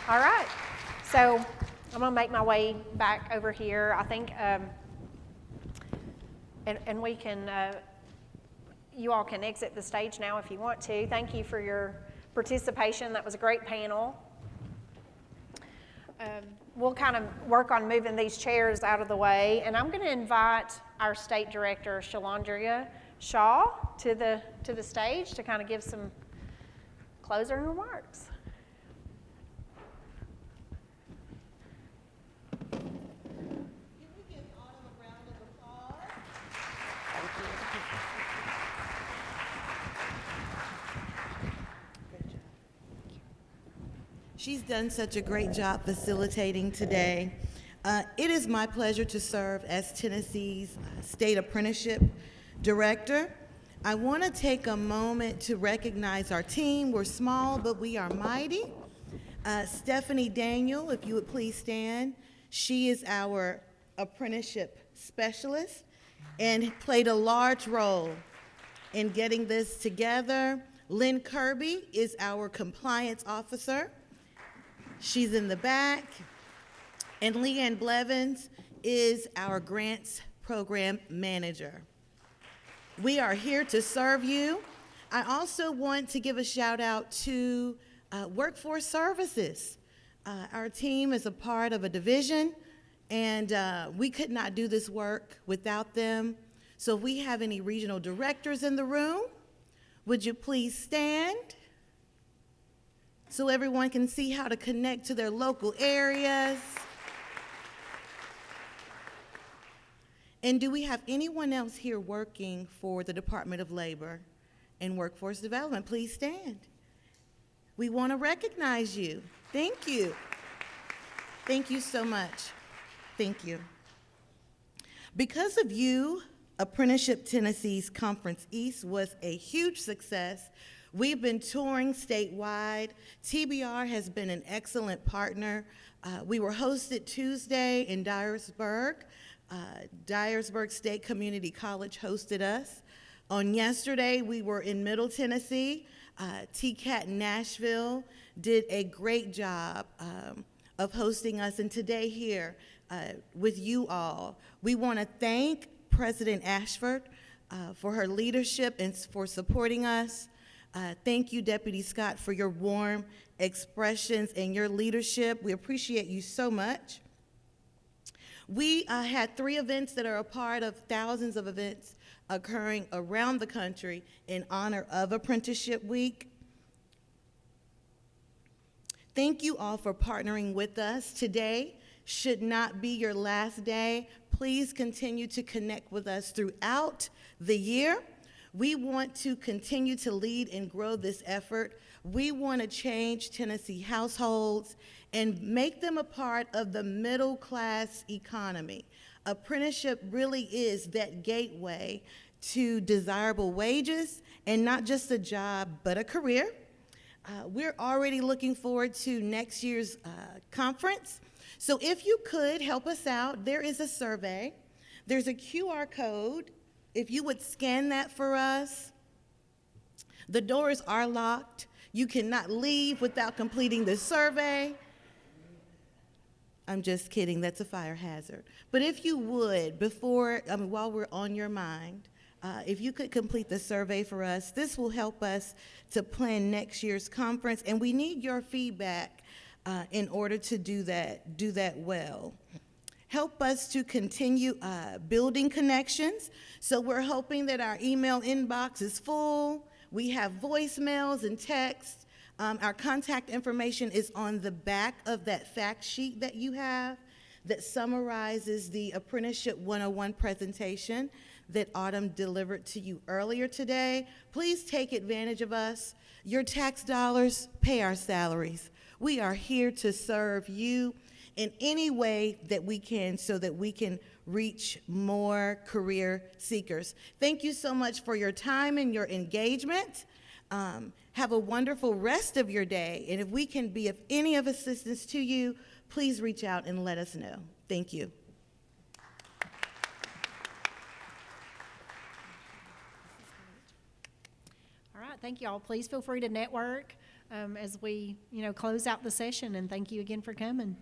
All right. So I'm going to make my way back over here. I think, and we can, you all can exit the stage now if you want to. Thank you for your participation. That was a great panel. We'll kind of work on moving these chairs out of the way, and I'm going to invite our state director, Shalandria Shaw, to the stage to kind of give some closing remarks. She's done such a great job facilitating today. It is my pleasure to serve as Tennessee's State Apprenticeship Director. I want to take a moment to recognize our team. We're small, but we are mighty. Stephanie Daniel, if you would please stand. She is our apprenticeship specialist and played a large role in getting this together. Lynn Kirby is our compliance officer. She's in the back. And Leanne Blevins is our grants program manager. We are here to serve you. I also want to give a shout out to Workforce Services. Our team is a part of a division, and we could not do this work without them. So if we have any regional directors in the room, would you please stand so everyone can see how to connect to their local areas? And do we have anyone else here working for the Department of Labor and Workforce Development? Please stand. We want to recognize you. Thank you. Thank you so much. Thank you. Because of you, Apprenticeship Tennessee's Conference East was a huge success. We've been touring statewide. TBR has been an excellent partner. We were hosted Tuesday in Dyersburg. Dyersburg State Community College hosted us. On yesterday, we were in Middle Tennessee. TCAT Nashville did a great job of hosting us. And today here with you all, we want to thank President Ashford for her leadership and for supporting us. Thank you, Deputy Scott, for your warm expressions and your leadership. We appreciate you so much. We had 3 events that are a part of thousands of events occurring around the country in honor of Apprenticeship Week. Thank you all for partnering with us. Today should not be your last day. Please continue to connect with us throughout the year. We want to continue to lead and grow this effort. We want to change Tennessee households and make them a part of the middle class economy. Apprenticeship really is that gateway to desirable wages and not just a job, but a career. We're already looking forward to next year's conference. So if you could help us out, there is a survey. There's a QR code. If you would scan that for us. The doors are locked. You cannot leave without completing the survey. I'm just kidding, that's a fire hazard. But if you would, while we're on your mind, if you could complete the survey for us, this will help us to plan next year's conference, and we need your feedback in order to do that well. Help us to continue building connections. So we're hoping that our email inbox is full. We have voicemails and texts. Our contact information is on the back of that fact sheet that you have that summarizes the Apprenticeship 101 presentation that Autumn delivered to you earlier today. Please take advantage of us. Your tax dollars pay our salaries. We are here to serve you in any way that we can so that we can reach more career seekers. Thank you so much for your time and your engagement. Have a wonderful rest of your day. And if we can be of any of assistance to you, please reach out and let us know. Thank you. All right, thank you all. Please feel free to network as we, close out the session, and thank you again for coming.